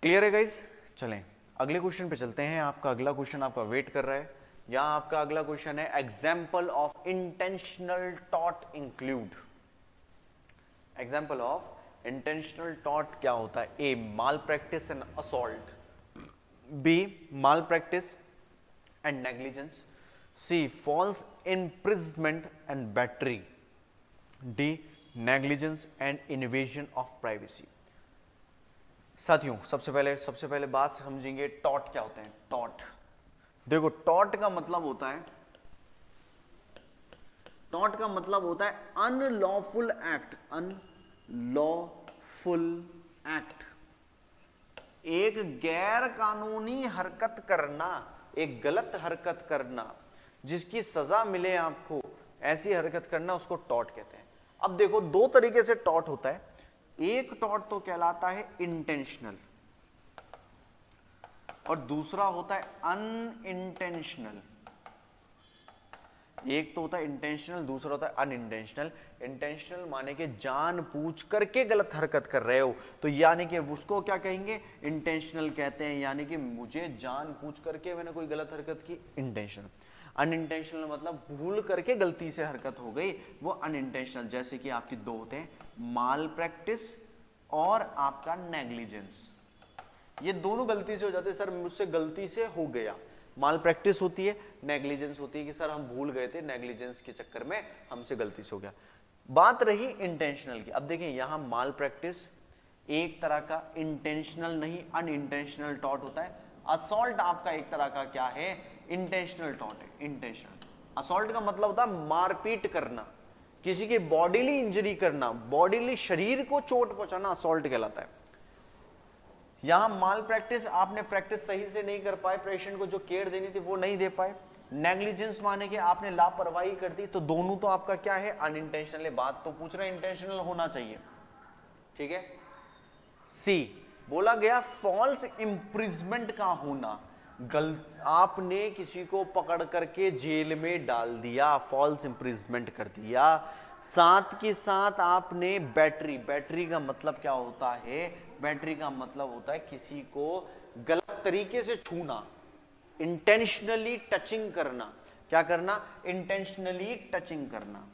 S1: क्लियर है गाइस। चलें अगले क्वेश्चन पे चलते हैं। आपका अगला क्वेश्चन आपका वेट कर रहा है। यहां आपका अगला क्वेश्चन है एग्जाम्पल ऑफ इंटेंशनल टॉट इंक्लूड। एग्जाम्पल ऑफ इंटेंशनल टॉट क्या होता है? A malpractice and assault, B malpractice and negligence, C false imprisonment and battery, D negligence and invasion of privacy. साथियों सबसे पहले बात समझेंगे टॉट क्या होते हैं। टॉट, देखो टॉट का मतलब होता है, टॉट का मतलब होता है अनलॉफुल एक्ट। अनलॉफुल एक्ट, एक गैर कानूनी हरकत करना, एक गलत हरकत करना जिसकी सजा मिले आपको, ऐसी हरकत करना उसको टॉट कहते हैं। अब देखो दो तरीके से टॉट होता है। एक टॉट तो कहलाता है इंटेंशनल और दूसरा होता है अनइंटेंशनल। एक तो होता है इंटेंशनल, दूसरा होता है अनइंटेंशनल। इंटेंशनल माने कि जानबूझ करके गलत हरकत कर रहे हो, तो यानी कि उसको क्या कहेंगे? इंटेंशनल कहते हैं, यानी कि मुझे जानबूझ करके मैंने कोई गलत हरकत की, इंटेंशनल। अनइंटेंशनल मतलब भूल करके गलती से हरकत हो गई, वो अनइंटेंशनल। जैसे कि आपके दो होते हैं, माल प्रैक्टिस और आपका नेग्लिजेंस। ये दोनों गलती से हो जाते हैं। सर मुझसे गलती से हो गया, माल प्रैक्टिस होती है, नेग्लिजेंस होती है कि सर हम भूल गए थे, नेग्लिजेंस के चक्कर में हमसे गलती से हो गया। बात रही इंटेंशनल की। अब देखें यहां माल प्रैक्टिस एक तरह का इंटेंशनल नहीं अनइंटेंशनल टॉट होता है। असॉल्ट आपका एक तरह का क्या है? इंटेंशनल टॉट है। इंटेंशनल असॉल्ट का मतलब होता है मारपीट करना, किसी की बॉडीली इंजरी करना, बॉडीली शरीर को चोट पहुंचाना असॉल्ट कहलाता है। यहां माल प्रैक्टिस, आपने प्रैक्टिस सही से नहीं कर पाए, पेशेंट को जो केयर देनी थी वो नहीं दे पाए। नेग्लिजेंस माने कि आपने लापरवाही कर दी। तो दोनों तो आपका क्या है? अनइंटेंशनल। बात तो पूछ रहे हैं इंटेंशनल होना चाहिए, ठीक है। सी बोला गया फॉल्स इंप्रिजमेंट का होना, आपने किसी को पकड़ करके जेल में डाल दिया, फॉल्स इंप्रिजमेंट कर दिया। साथ के साथ आपने बैटरी का मतलब क्या होता है? बैटरी का मतलब होता है किसी को गलत तरीके से छूना, इंटेंशनली टचिंग करना। क्या करना? इंटेंशनली टचिंग करना।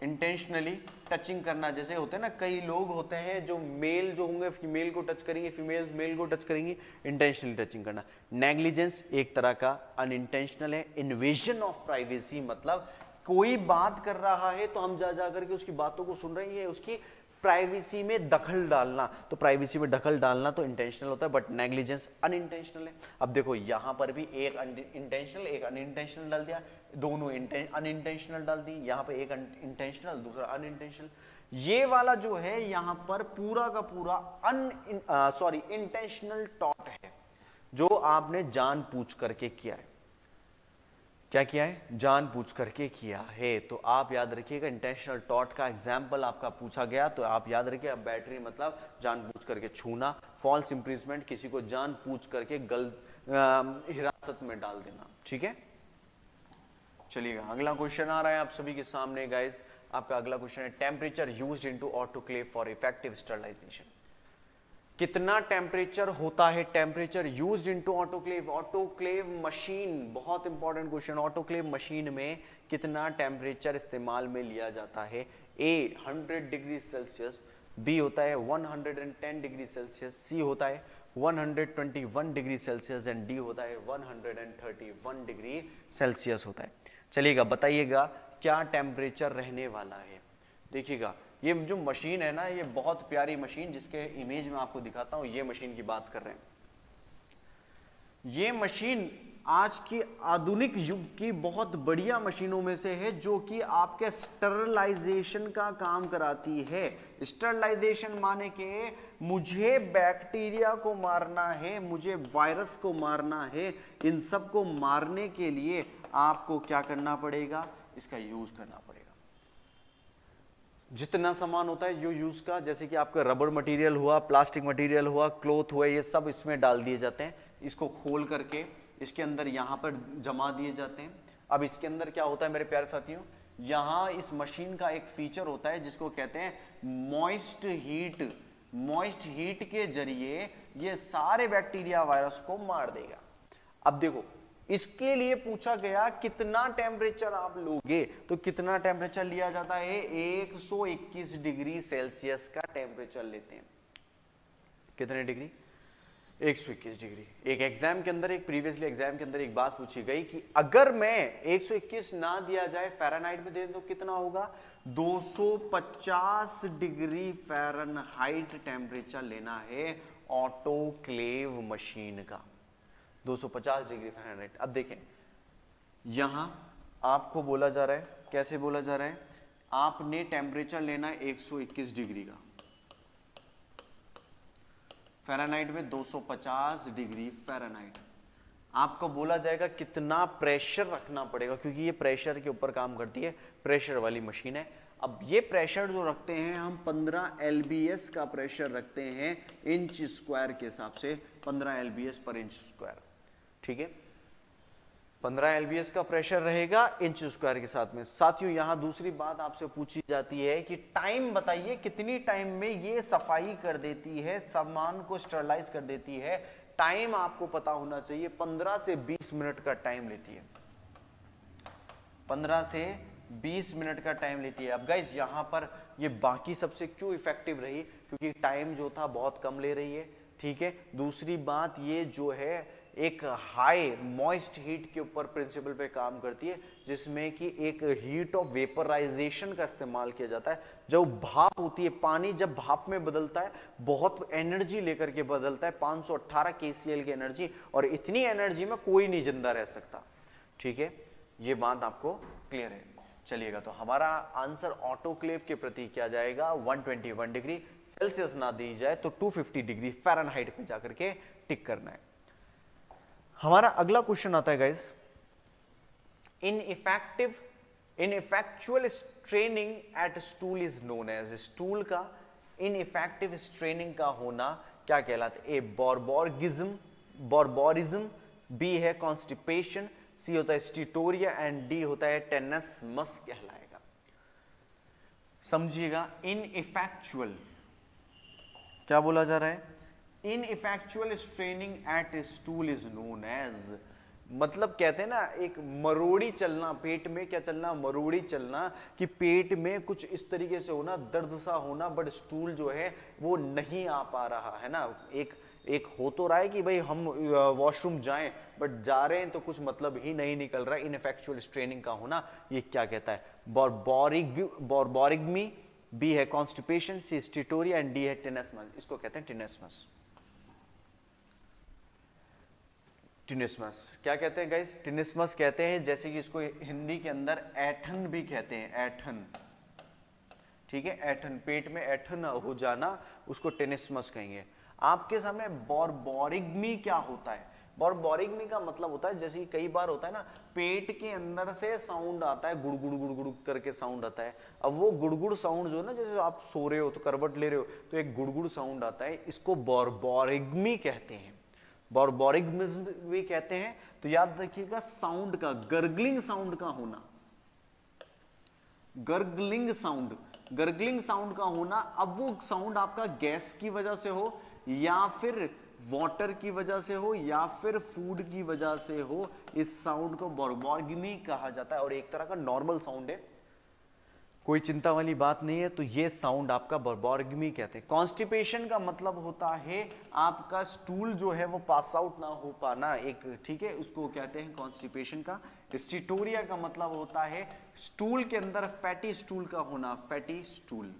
S1: इंटेंशनली टचिंग करना, जैसे होते हैं ना कई लोग होते हैं जो मेल जो होंगे फीमेल को टच करेंगे, फीमेल मेल को टच करेंगी, इंटेंशनली टचिंग करना। नेग्लिजेंस एक तरह का अनइंटेंशनल है। इन्वेजन ऑफ प्राइवेसी मतलब कोई बात कर रहा है तो हम जा करके उसकी बातों को सुन रहे हैं, उसकी प्राइवेसी में दखल डालना। तो प्राइवेसी में दखल डालना तो इंटेंशनल होता है, बट नेग्लिजेंस अनइंटेंशनल है। अब देखो यहां पर भी एक इंटेंशनल एक अनइंटेंशनल डाल दिया, दोनों अनइंटेंशनल डाल दी। यहां पर एक इंटेंशनल दूसरा अनइंटेंशनल। ये वाला जो है यहां पर पूरा का पूरा इंटेंशनल टॉट है, जो आपने जानबूझ करके किया है। क्या किया है? जानबूझ करके किया है। तो आप याद रखिएगा इंटेंशनल टॉट का एग्जाम्पल आपका पूछा गया तो आप याद रखिए। बैटरी मतलब जानबूझ करके छूना, फॉल्स इंप्रिजमेंट किसी को जानबूझ करके हिरासत में डाल देना, ठीक है। चलिएगा अगला क्वेश्चन आ रहा है आप सभी के सामने गाइस। आपका अगला क्वेश्चन है temperature used into autoclave for effective sterilisation. कितना टेम्परेचर होता है? Temperature used into autoclave. Autoclave machine, बहुत इंपॉर्टेंट क्वेश्चन। ऑटोक्लेव मशीन में कितना टेम्परेचर इस्तेमाल में लिया जाता है? ए 100 डिग्री सेल्सियस, बी होता है 110 डिग्री सेल्सियस, सी होता है 121 डिग्री सेल्सियस एंड डी होता है 131 डिग्री सेल्सियस होता है। चलिएगा बताइएगा क्या टेम्परेचर रहने वाला है। देखिएगा ये जो मशीन है ना, ये बहुत प्यारी मशीन, जिसके इमेज में आपको दिखाता हूं, ये मशीन की बात कर रहे हैं। ये मशीन आज की आधुनिक युग की बहुत बढ़िया मशीनों में से है, जो कि आपके स्टरलाइजेशन का काम कराती है। स्टरलाइजेशन माने के मुझे बैक्टीरिया को मारना है, मुझे वायरस को मारना है, इन सब को मारने के लिए आपको क्या करना पड़ेगा? इसका यूज करना पड़ेगा। जितना सामान होता है जो यूज का, जैसे कि आपका रबर मटेरियल हुआ, प्लास्टिक मटेरियल हुआ, क्लॉथ हुआ, ये सब इसमें डाल दिए जाते हैं। इसको खोल करके इसके अंदर यहाँ पर जमा दिए जाते हैं। अब इसके अंदर क्या होता है मेरे प्यारे साथियों? यहाँ इस मशीन का एक फीचर होता है जिसको कहते हैं मॉइस्ट हीट मॉइस्ट हीट के जरिए ये सारे बैक्टीरिया वायरस को मार देगा। अब देखो इसके लिए पूछा गया कितना टेम्परेचर आप लोगे, तो कितना टेम्परेचर लिया जाता है, 121 डिग्री सेल्सियस का टेम्परेचर लेते हैं। कितने डिग्री, 121 डिग्री। एक एग्जाम के अंदर, एक प्रीवियसली एग्जाम के अंदर एक बात पूछी गई कि अगर मैं 121 ना दिया जाए फ़ारेनहाइट में दे तो कितना होगा, 250 डिग्री फ़ारेनहाइट टेम्परेचर लेना है ऑटोक्लेव मशीन का, 250 डिग्री फ़ारेनहाइट। अब देखें यहां आपको बोला जा रहा है, कैसे बोला जा रहा है, आपने टेम्परेचर लेना है 121 डिग्री का, फ़ारेनहाइट में 250 डिग्री फ़ारेनहाइट। आपको बोला जाएगा कितना प्रेशर रखना पड़ेगा, क्योंकि ये प्रेशर के ऊपर काम करती है, प्रेशर वाली मशीन है। अब ये प्रेशर जो रखते हैं हम 15 LBS का प्रेशर रखते हैं इंच स्क्वायर के हिसाब से, 15 LBS पर इंच स्क्वायर, ठीक है, 15 LBS का प्रेशर रहेगा इंच स्क्वायर के साथ में। साथियों यहां दूसरी बात आपसे पूछी जाती है कि टाइम बताइए, कितनी टाइम में ये सफाई कर देती है, सामान को स्टरलाइज कर देती है। टाइम आपको पता होना चाहिए, 15 से 20 मिनट का टाइम लेती है, 15 से 20 मिनट का टाइम लेती है। अब गाइज यहां पर ये बाकी सबसे क्यों इफेक्टिव रही, क्योंकि टाइम जो था बहुत कम ले रही है, ठीक है। दूसरी बात ये जो है एक हाई मॉइस्ट हीट के ऊपर प्रिंसिपल पे काम करती है, जिसमें कि एक हीट ऑफ वेपराइजेशन का इस्तेमाल किया जाता है। जब भाप होती है, पानी जब भाप में बदलता है बहुत एनर्जी लेकर के बदलता है, 518 KCl की एनर्जी, और इतनी एनर्जी में कोई नहीं जिंदा रह सकता, ठीक है। ये बात आपको क्लियर है। चलिएगा, तो हमारा आंसर ऑटोक्लेव के प्रति क्या जाएगा, 121 डिग्री सेल्सियस ना दी जाए तो 250 डिग्री फ़ारेनहाइट पे जाकर के टिक करना है। हमारा अगला क्वेश्चन आता है guys, ineffectual straining at stool is known as, stool का इनइफेक्टिव स्ट्रेनिंग का होना क्या कहलाता है, ए बॉर्बोरिज्म, बी है कॉन्स्टिपेशन, सी होता है स्टीटोरिया एंड डी होता है टेनसमस कहलाएगा। समझिएगा, इनइफेक्चुअल क्या बोला जा रहा है, ineffectual straining at stool is known as, मतलब कहते हैं ना एक मरोड़ी चलना, पेट में क्या चलना, मरोड़ी चलना, कि पेट में कुछ इस तरीके से होना, दर्द सा होना, बट स्टूल जो है वो नहीं आ पा रहा है ना। एक हो तो रहा है कि भाई हम वॉशरूम जाएं, बट जा रहे हैं तो कुछ मतलब ही नहीं निकल रहा है। इनइफेक्चुअल स्ट्रेनिंग का होना ये क्या कहता है, बॉर्बोरिग्मी, बी है constipation, C steatorrhoea and D है टेनसमस। इसको कहते हैं टेनसमस। टिनिस्मस क्या कहते हैं गाइस, टिनिस्मस कहते हैं, जैसे कि इसको हिंदी के अंदर ऐठन भी कहते हैं, ऐठन, ठीक है, ऐठन, पेट में ऐठन हो जाना उसको टिनिस्मस कहेंगे। आपके सामने बॉर्बोरिग्मी क्या होता है, बॉर्बोरिग्मी का मतलब होता है, जैसे कि कई बार होता है ना, पेट के अंदर से साउंड आता है, गुड़गुड़ गुड़गुड़ करके साउंड आता है। अब वो गुड़गुड़ साउंड जो है ना, जैसे आप सो रहे हो तो करवट ले रहे हो तो एक गुड़गुड़ साउंड आता है, इसको बॉर्बोरिग्मी कहते हैं, बॉर्बोरिग्मिज्म भी कहते हैं। तो याद रखिएगा साउंड का, गर्गलिंग साउंड का होना, गर्गलिंग साउंड का होना। अब वो साउंड आपका गैस की वजह से हो, या फिर वाटर की वजह से हो, या फिर फूड की वजह से हो, इस साउंड को बॉर्बोरिग्मी कहा जाता है, और एक तरह का नॉर्मल साउंड है, कोई चिंता वाली बात नहीं है। तो ये साउंड आपका बॉर्बोरिग्मी कहते हैं। कॉन्स्टिपेशन का मतलब होता है आपका स्टूल जो है वो पास आउट ना हो पाना, एक, ठीक है, उसको कहते हैं कॉन्स्टिपेशन का। स्टीटोरिया का मतलब होता है स्टूल के अंदर फैटी स्टूल का होना, फैटी स्टूल,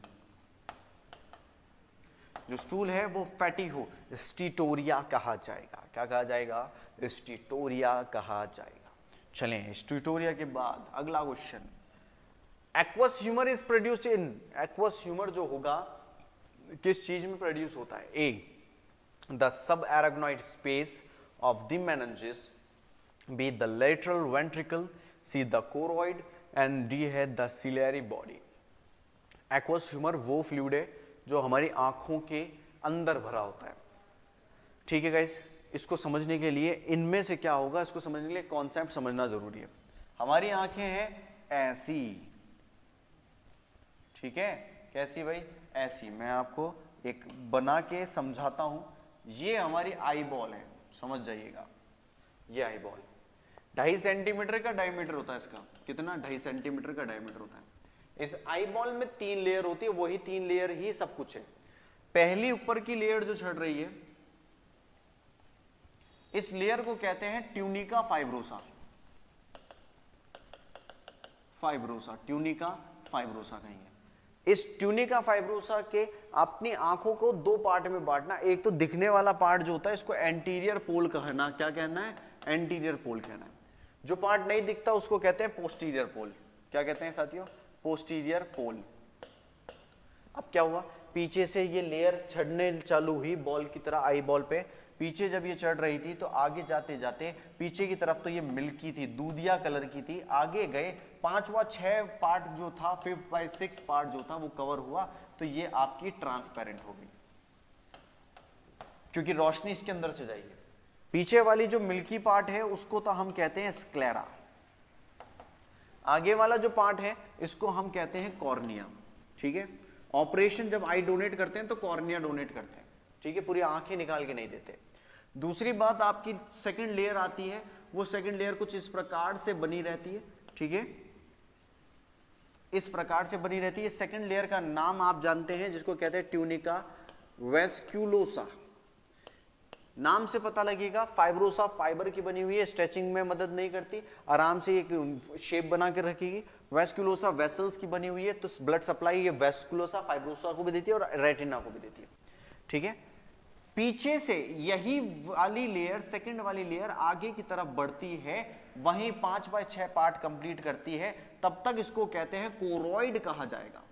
S1: जो स्टूल है वो फैटी हो, स्टीटोरिया कहा जाएगा। क्या कहा जाएगा, स्टीटोरिया कहा जाएगा। चलें, स्टीटोरिया के बाद अगला question, aqueous humour is produced in, aqueous humour जो होगा किस चीज में प्रोड्यूस होता है, A the subarachnoid space of the meninges, B the lateral ventricle, C the choroid and D है the ciliary body. Aqueous humour वो फ्लूइड है जो हमारी आंखों के अंदर भरा होता है, ठीक है गाइस। इसको समझने के लिए इनमें से क्या होगा, इसको समझने के लिए कॉन्सेप्ट समझना जरूरी है। हमारी आंखें हैं ऐसी, ठीक है, कैसी भाई, ऐसी। मैं आपको एक बना के समझाता हूं। ये हमारी आई बॉल है, समझ जाइएगा, ये आई बॉल 2.5 सेंटीमीटर का डायमीटर होता है इसका। कितना? 2.5 सेंटीमीटर का डायमीटर होता है। इस आई बॉल में 3 लेयर होती है, वही 3 लेयर ही सब कुछ है। पहली ऊपर की लेयर जो चढ़ रही है, इस लेयर को कहते हैं ट्यूनिका फाइब्रोसा। ट्यूनिका फाइब्रोसा कहेंगे। इस ट्यूनिका फाइब्रोसा के अपनी आंखों को 2 पार्ट में बांटना। एक तो दिखने वाला पार्ट जो होता है, इसको एंटीरियर पोल कहना। क्या कहना है? एंटीरियर पोल कहना है। जो पार्ट नहीं दिखता उसको कहते हैं पोस्टीरियर पोल। क्या कहते हैं साथियों? पोस्टीरियर पोल। अब क्या हुआ, पीछे से ये लेयर चढ़ने चालू हुई बॉल की तरह, आई बॉल पे। पीछे जब ये चढ़ रही थी तो आगे जाते जाते पीछे की तरफ तो ये मिल्की थी, दूधिया कलर की थी। आगे गए 5वां 6 पार्ट जो था, 5/6 पार्ट जो था वो कवर हुआ, तो ये आपकी ट्रांसपेरेंट होगी क्योंकि रोशनी इसके अंदर से जाएगी। पीछे वाली जो मिल्की पार्ट है उसको तो हम कहते हैं स्क्लेरा। आगे वाला जो पार्ट है इसको हम कहते हैं कॉर्निया। ठीक है, ऑपरेशन जब आई डोनेट करते हैं तो कॉर्निया डोनेट करते हैं। ठीक है, पूरी आंखें निकाल के नहीं देते। दूसरी बात, आपकी सेकंड लेयर आती है, वो सेकंड लेयर कुछ इस प्रकार से बनी रहती है। ठीक है, इस प्रकार से बनी रहती है। सेकंड लेयर का नाम आप जानते हैं, जिसको कहते हैं ट्यूनिका वेस्क्यूलोसा। नाम से पता लगेगा, फाइब्रोसा फाइबर की बनी हुई है, स्ट्रेचिंग में मदद नहीं करती, आराम से एक शेप बना के रखेगी। वेस्क्यूलोसा वेसल्स की बनी हुई है, तो ब्लड सप्लाई ये वेस्क्यूलोसा फाइब्रोसा को भी देती है और रेटिना को भी देती है। ठीक है, पीछे से यही वाली लेयर, सेकंड वाली लेयर आगे की तरफ बढ़ती है, वहीं 5/6 पार्ट कंप्लीट करती है। तब तक इसको कहते हैं कोरोइड कहा जाएगा।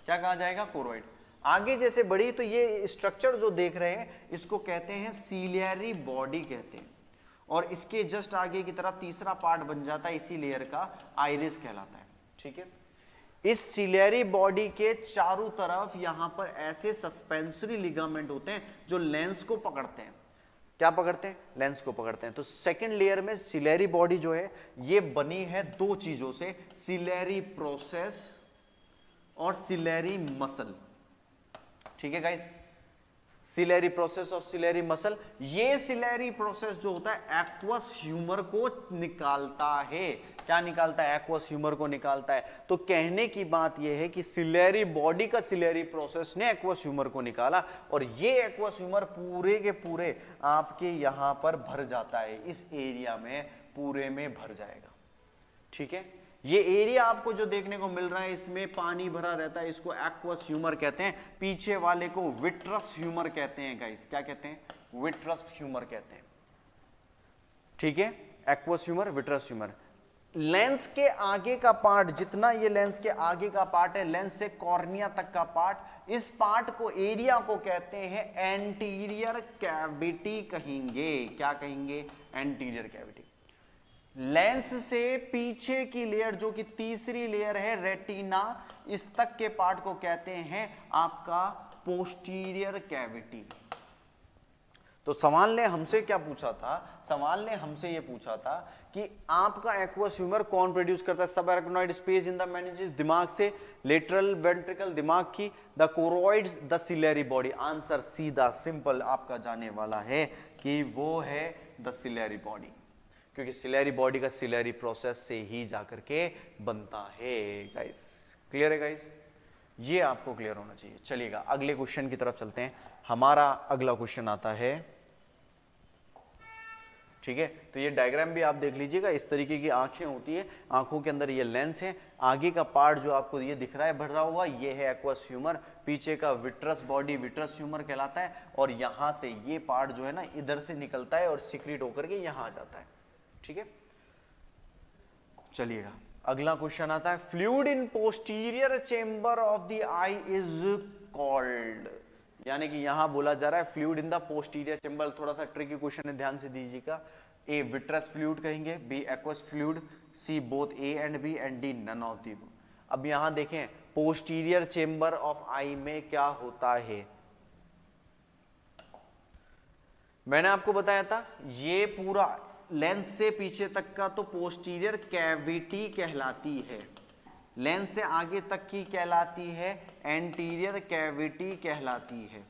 S1: क्या कहा जाएगा? कोरोइड। आगे जैसे बढ़ी तो ये स्ट्रक्चर जो देख रहे हैं इसको कहते हैं सीलियरी बॉडी कहते हैं, और इसके जस्ट आगे की तरफ तीसरा पार्ट बन जाता है इसी लेयर का, आइरिस कहलाता है। ठीक है, इस सिलियरी बॉडी के चारों तरफ यहां पर ऐसे सस्पेंसरी लिगामेंट होते हैं जो लेंस को पकड़ते हैं। क्या पकड़ते हैं? लेंस को पकड़ते हैं। तो सेकंड लेयर में सिलियरी बॉडी जो है ये बनी है 2 चीजों से, सिलियरी प्रोसेस और सिलियरी मसल। ठीक है गाइस, सिलेरी प्रोसेस और सिलेरी मसल। ये सिलेरी प्रोसेस जो होता है एक्वस ह्यूमर को निकालता है। क्या निकालता है? एक्वस ह्यूमर को निकालता है। तो कहने की बात यह है कि सिलेरी बॉडी का सिलेरी प्रोसेस ने एक्वस ह्यूमर को निकाला, और ये एक्वस ह्यूमर पूरे के पूरे आपके यहां पर भर जाता है, इस एरिया में पूरे में भर जाएगा। ठीक है, ये एरिया आपको जो देखने को मिल रहा है इसमें पानी भरा रहता है, इसको एक्वस ह्यूमर कहते हैं। पीछे वाले को विट्रस ह्यूमर कहते हैं गाइस। क्या कहते हैं? विट्रस ह्यूमर कहते हैं। ठीक है, aqueous humour, vitreous humour. Lens के आगे का पार्ट, जितना ये लेंस के आगे का पार्ट है, लेंस से कॉर्निया तक का पार्ट, इस पार्ट को, एरिया को कहते हैं एंटीरियर कैविटी कहेंगे। क्या कहेंगे? Anterior cavity. लेंस से पीछे की लेयर जो कि तीसरी लेयर है रेटिना, इस तक के पार्ट को कहते हैं आपका पोस्टीरियर कैविटी। तो सवाल ने हमसे क्या पूछा था? सवाल ने हमसे यह पूछा था कि आपका एक्वस ह्यूमर कौन प्रोड्यूस करता है? Subarachnoid space in the meninges, दिमाग से, लेटरल वेंट्रिकल दिमाग की, the choroids the ciliary body. Answer सीधा सिंपल आपका जाने वाला है कि वो है द सिलेरी बॉडी, क्योंकि सिलेरी बॉडी का सिलेरी प्रोसेस से ही जाकर के बनता है गाइस। क्लियर है गाइस? ये आपको क्लियर होना चाहिए। चलिएगा अगले क्वेश्चन की तरफ चलते हैं। हमारा अगला क्वेश्चन आता है, ठीक है, तो ये डायग्राम भी आप देख लीजिएगा। इस तरीके की आंखें होती है, आंखों के अंदर ये लेंस है, आगे का पार्ट जो आपको ये दिख रहा है भरा हुआ, ये है एक्वस ह्यूमर, पीछे का विट्रस बॉडी विट्रस ह्यूमर कहलाता है, और यहां से ये पार्ट जो है ना इधर से निकलता है और सिक्रीट होकर के यहां आ जाता है। ठीक है, चलिएगा अगला क्वेश्चन आता है, fluid in posterior chamber of the eye is called, यानी कि यहां बोला जा रहा है fluid in the posterior chamber. थोड़ा सा ट्रिकी क्वेश्चन है, ध्यान से दीजिएगा। ए विट्रस फ्लूइड कहेंगे, B aqueous fluid, C both A and B, and D none of the. अब यहां देखें पोस्टीरियर चेंबर ऑफ आई में क्या होता है, मैंने आपको बताया था ये पूरा लेंस से पीछे तक का तो पोस्टीरियर कैविटी कहलाती है। लेंस से आगे तक की कहलाती है एंटीरियर कैविटी कहलाती है।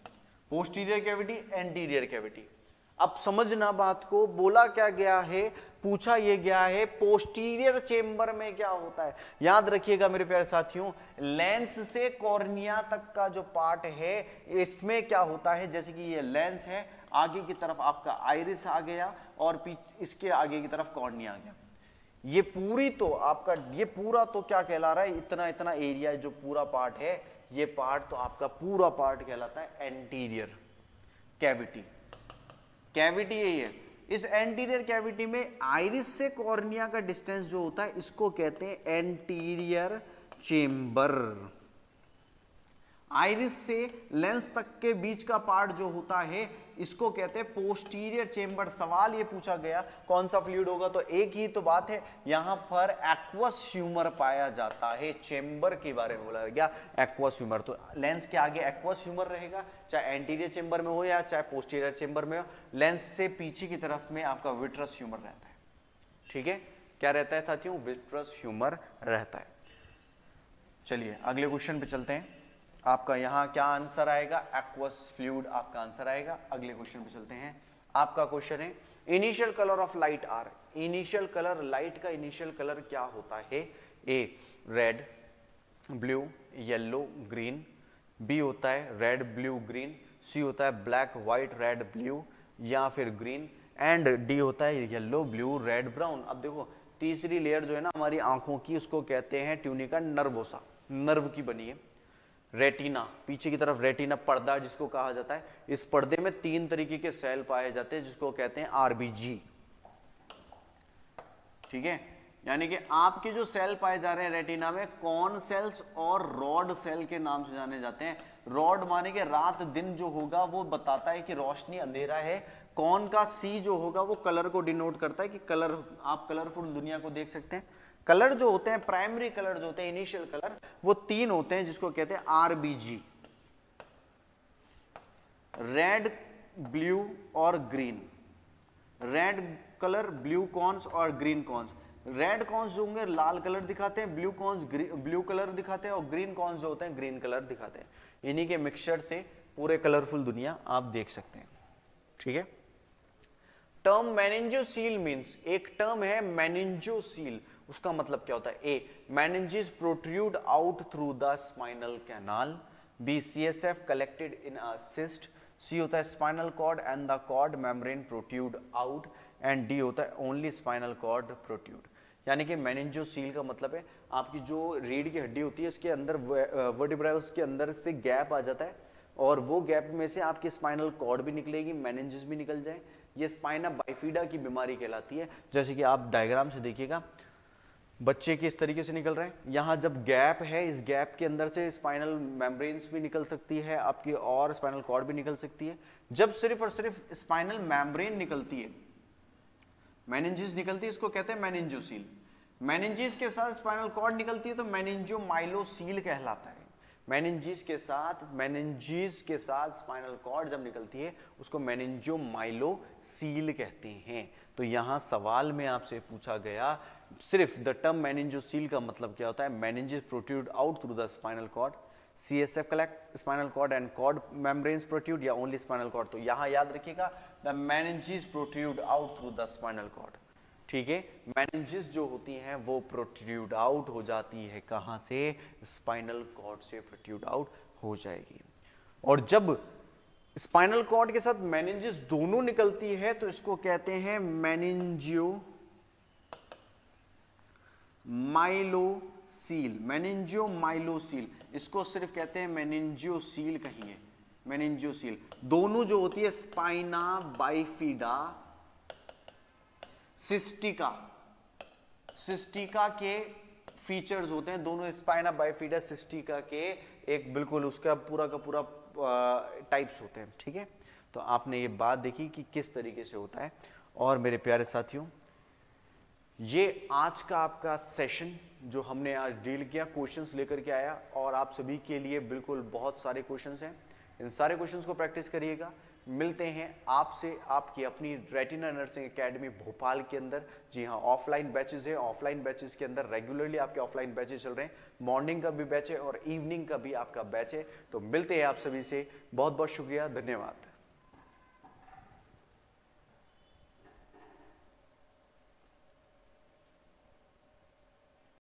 S1: Posterior cavity, anterior cavity. अब समझना बात को, बोला क्या गया है, पूछा ये गया है पोस्टीरियर चेंबर में क्या होता है। याद रखिएगा मेरे प्यारे साथियों, लेंस से कॉर्निया तक का जो पार्ट है इसमें क्या होता है, जैसे कि ये लेंस है, आगे की तरफ आपका आइरिस आ गया और इसके आगे की तरफ कॉर्निया आ गया। ये पूरी तो आपका, ये पूरा तो क्या कहला रहा है, इतना इतना एरिया जो पूरा पार्ट है, ये पार्ट तो आपका पूरा पार्ट कहलाता है एंटीरियर कैविटी। कैविटी यही है। इस एंटीरियर कैविटी में आइरिस से कॉर्निया का डिस्टेंस जो होता है इसको कहते हैं एंटीरियर चेंबर। आइरिस से लेंस तक के बीच का पार्ट जो होता है इसको कहते हैं पोस्टीरियर चेंबर। सवाल ये पूछा गया कौन सा फ्लूइड होगा, तो एक ही तो बात है, यहां पर एक्वस ह्यूमर पाया जाता है। चेंबर के बारे में बोला गया एक्वस ह्यूमर, तो लेंस के आगे एक्वस ह्यूमर रहेगा, चाहे एंटीरियर चेंबर में हो या चाहे पोस्टीरियर चेंबर में हो। लेंस से पीछे की तरफ में आपका विट्रस ह्यूमर रहता है। ठीक है, क्या रहता है साथियों, विट्रस ह्यूमर रहता है। चलिए अगले क्वेश्चन पे चलते हैं। आपका यहां क्या आंसर आएगा, एक्वस फ्लूइड आपका आंसर आएगा। अगले क्वेश्चन पे चलते हैं। आपका क्वेश्चन है initial colour of light are. Initial colour, light का इनिशियल कलर क्या होता है, A red, blue, yellow, green, B होता है रेड, ब्लू, ग्रीन, सी होता है ब्लैक, व्हाइट, रेड, ब्लू या फिर ग्रीन, एंड डी होता है येलो, ब्लू, रेड, ब्राउन। अब देखो तीसरी लेयर जो है ना हमारी आंखों की, उसको कहते हैं ट्यूनिका नर्वोसा, नर्व की बनी है। रेटिना, पीछे की तरफ रेटिना पर्दा जिसको कहा जाता है, इस पर्दे में 3 तरीके के सेल पाए जाते हैं जिसको कहते हैं आरबीजी। ठीक है, यानी कि आपके जो सेल पाए जा रहे हैं रेटिना में, कॉन सेल्स और रॉड सेल के नाम से जाने जाते हैं। रॉड माने कि रात दिन जो होगा वो बताता है कि रोशनी अंधेरा है। कॉन का सी जो होगा वो कलर को डिनोट करता है कि कलर, आप कलरफुल दुनिया को देख सकते हैं। कलर जो होते हैं, प्राइमरी कलर जो होते हैं, इनिशियल कलर, वो 3 होते हैं जिसको कहते हैं आरबीजी, रेड, ब्लू और green. Red colour blue cons और ग्रीन कॉन्स। रेड कॉन्स जो होंगे लाल कलर दिखाते हैं, ब्लू कॉन्स ब्लू कलर दिखाते हैं और ग्रीन कॉन्स जो होते हैं ग्रीन कलर दिखाते हैं। इन्हीं के मिक्सचर से पूरे कलरफुल दुनिया आप देख सकते हैं। ठीक है, टर्म मेनिंजियोसील मींस, एक टर्म है मेनिंजियोसील, उसका मतलब क्या होता है, A meninges protrude out through the spinal canal, B CSF collected in a cyst, C होता है spinal cord and the cord membrane protrude out, and D होता है ओनली स्पाइनल कॉर्ड प्रोट्रूड। यानी कि मेनिंजियोसील का मतलब है आपकी जो रीढ़ की हड्डी होती है उसके अंदर वर्टिब्रा, उसके अंदर से गैप आ जाता है और वो गैप में से आपकी स्पाइनल कॉर्ड भी निकलेगी, मेनिंजेस भी निकल जाए। ये स्पाइना बाइफिडा की बीमारी कहलाती है। जैसे कि आप डायग्राम से देखिएगा, बच्चे के इस तरीके से निकल रहे हैं, यहाँ जब गैप है इस गैप के अंदर से स्पाइनल मेम्ब्रेन्स भी निकल सकती है आपकी और स्पाइनल कॉर्ड भी निकल सकती है। जब सिर्फ और सिर्फ स्पाइनल मेम्ब्रेन निकलती है, मेनिंजेस निकलती है, इसको कहते हैं मेनिंजियोसील। मेनिंजेस के साथ स्पाइनल कॉर्ड निकलती है तो मेनिंजियोमाइलोसील कहलाता है। मेनिंजेस के साथ स्पाइनल कॉर्ड जब निकलती है उसको मेनिंजियोमाइलोसील कहते हैं। तो यहां सवाल में आपसे पूछा गया सिर्फ द टर्म मेनिंजियोसील का मतलब क्या होता है, meninges protrude out through the spinal cord, CSF collect spinal cord and cord membranes protrude या ओनली स्पाइनल कॉर्ड। तो यहां याद रखिएगा the meninges protrude out through the spinal cord. ठीक है, मेनिंजेस जो होती हैं वो प्रोट्रूड आउट हो जाती है, कहां से, स्पाइनल कॉर्ड से प्रोट्रूड आउट हो जाएगी। और जब स्पाइनल कॉर्ड के साथ मेनिंजेस दोनों निकलती है तो इसको कहते हैं मेनिंजियोमाइलोसील, मेनिंजियोमाइलोसील। इसको सिर्फ कहते हैं मेनिंजियोसील कहिए, मेनिंजियोसील। दोनों जो होती है स्पाइना बाइफिडा सिस्टिका, सिस्टिका के फीचर्स होते हैं दोनों, स्पाइना बाइफिडा सिस्टिका के एक बिल्कुल उसका पूरा का पूरा टाइप्स होते हैं। ठीक है, तो आपने ये बात देखी कि किस तरीके से होता है। और मेरे प्यारे साथियों, ये आज का आपका सेशन जो हमने आज डील किया, क्वेश्चंस लेकर के आया और आप सभी के लिए बिल्कुल बहुत सारे क्वेश्चंस हैं। इन सारे क्वेश्चंस को प्रैक्टिस करिएगा। मिलते हैं आपसे आपकी अपनी रेटिना नर्सिंग एकेडमी भोपाल के अंदर। जी हाँ, ऑफलाइन बैचेस है, ऑफलाइन बैचेस के अंदर रेगुलरली आपके ऑफलाइन बैचेस चल रहे हैं, मॉर्निंग का भी बैच है और इवनिंग का भी आपका बैच है। तो मिलते हैं आप सभी से, बहुत बहुत शुक्रिया, धन्यवाद।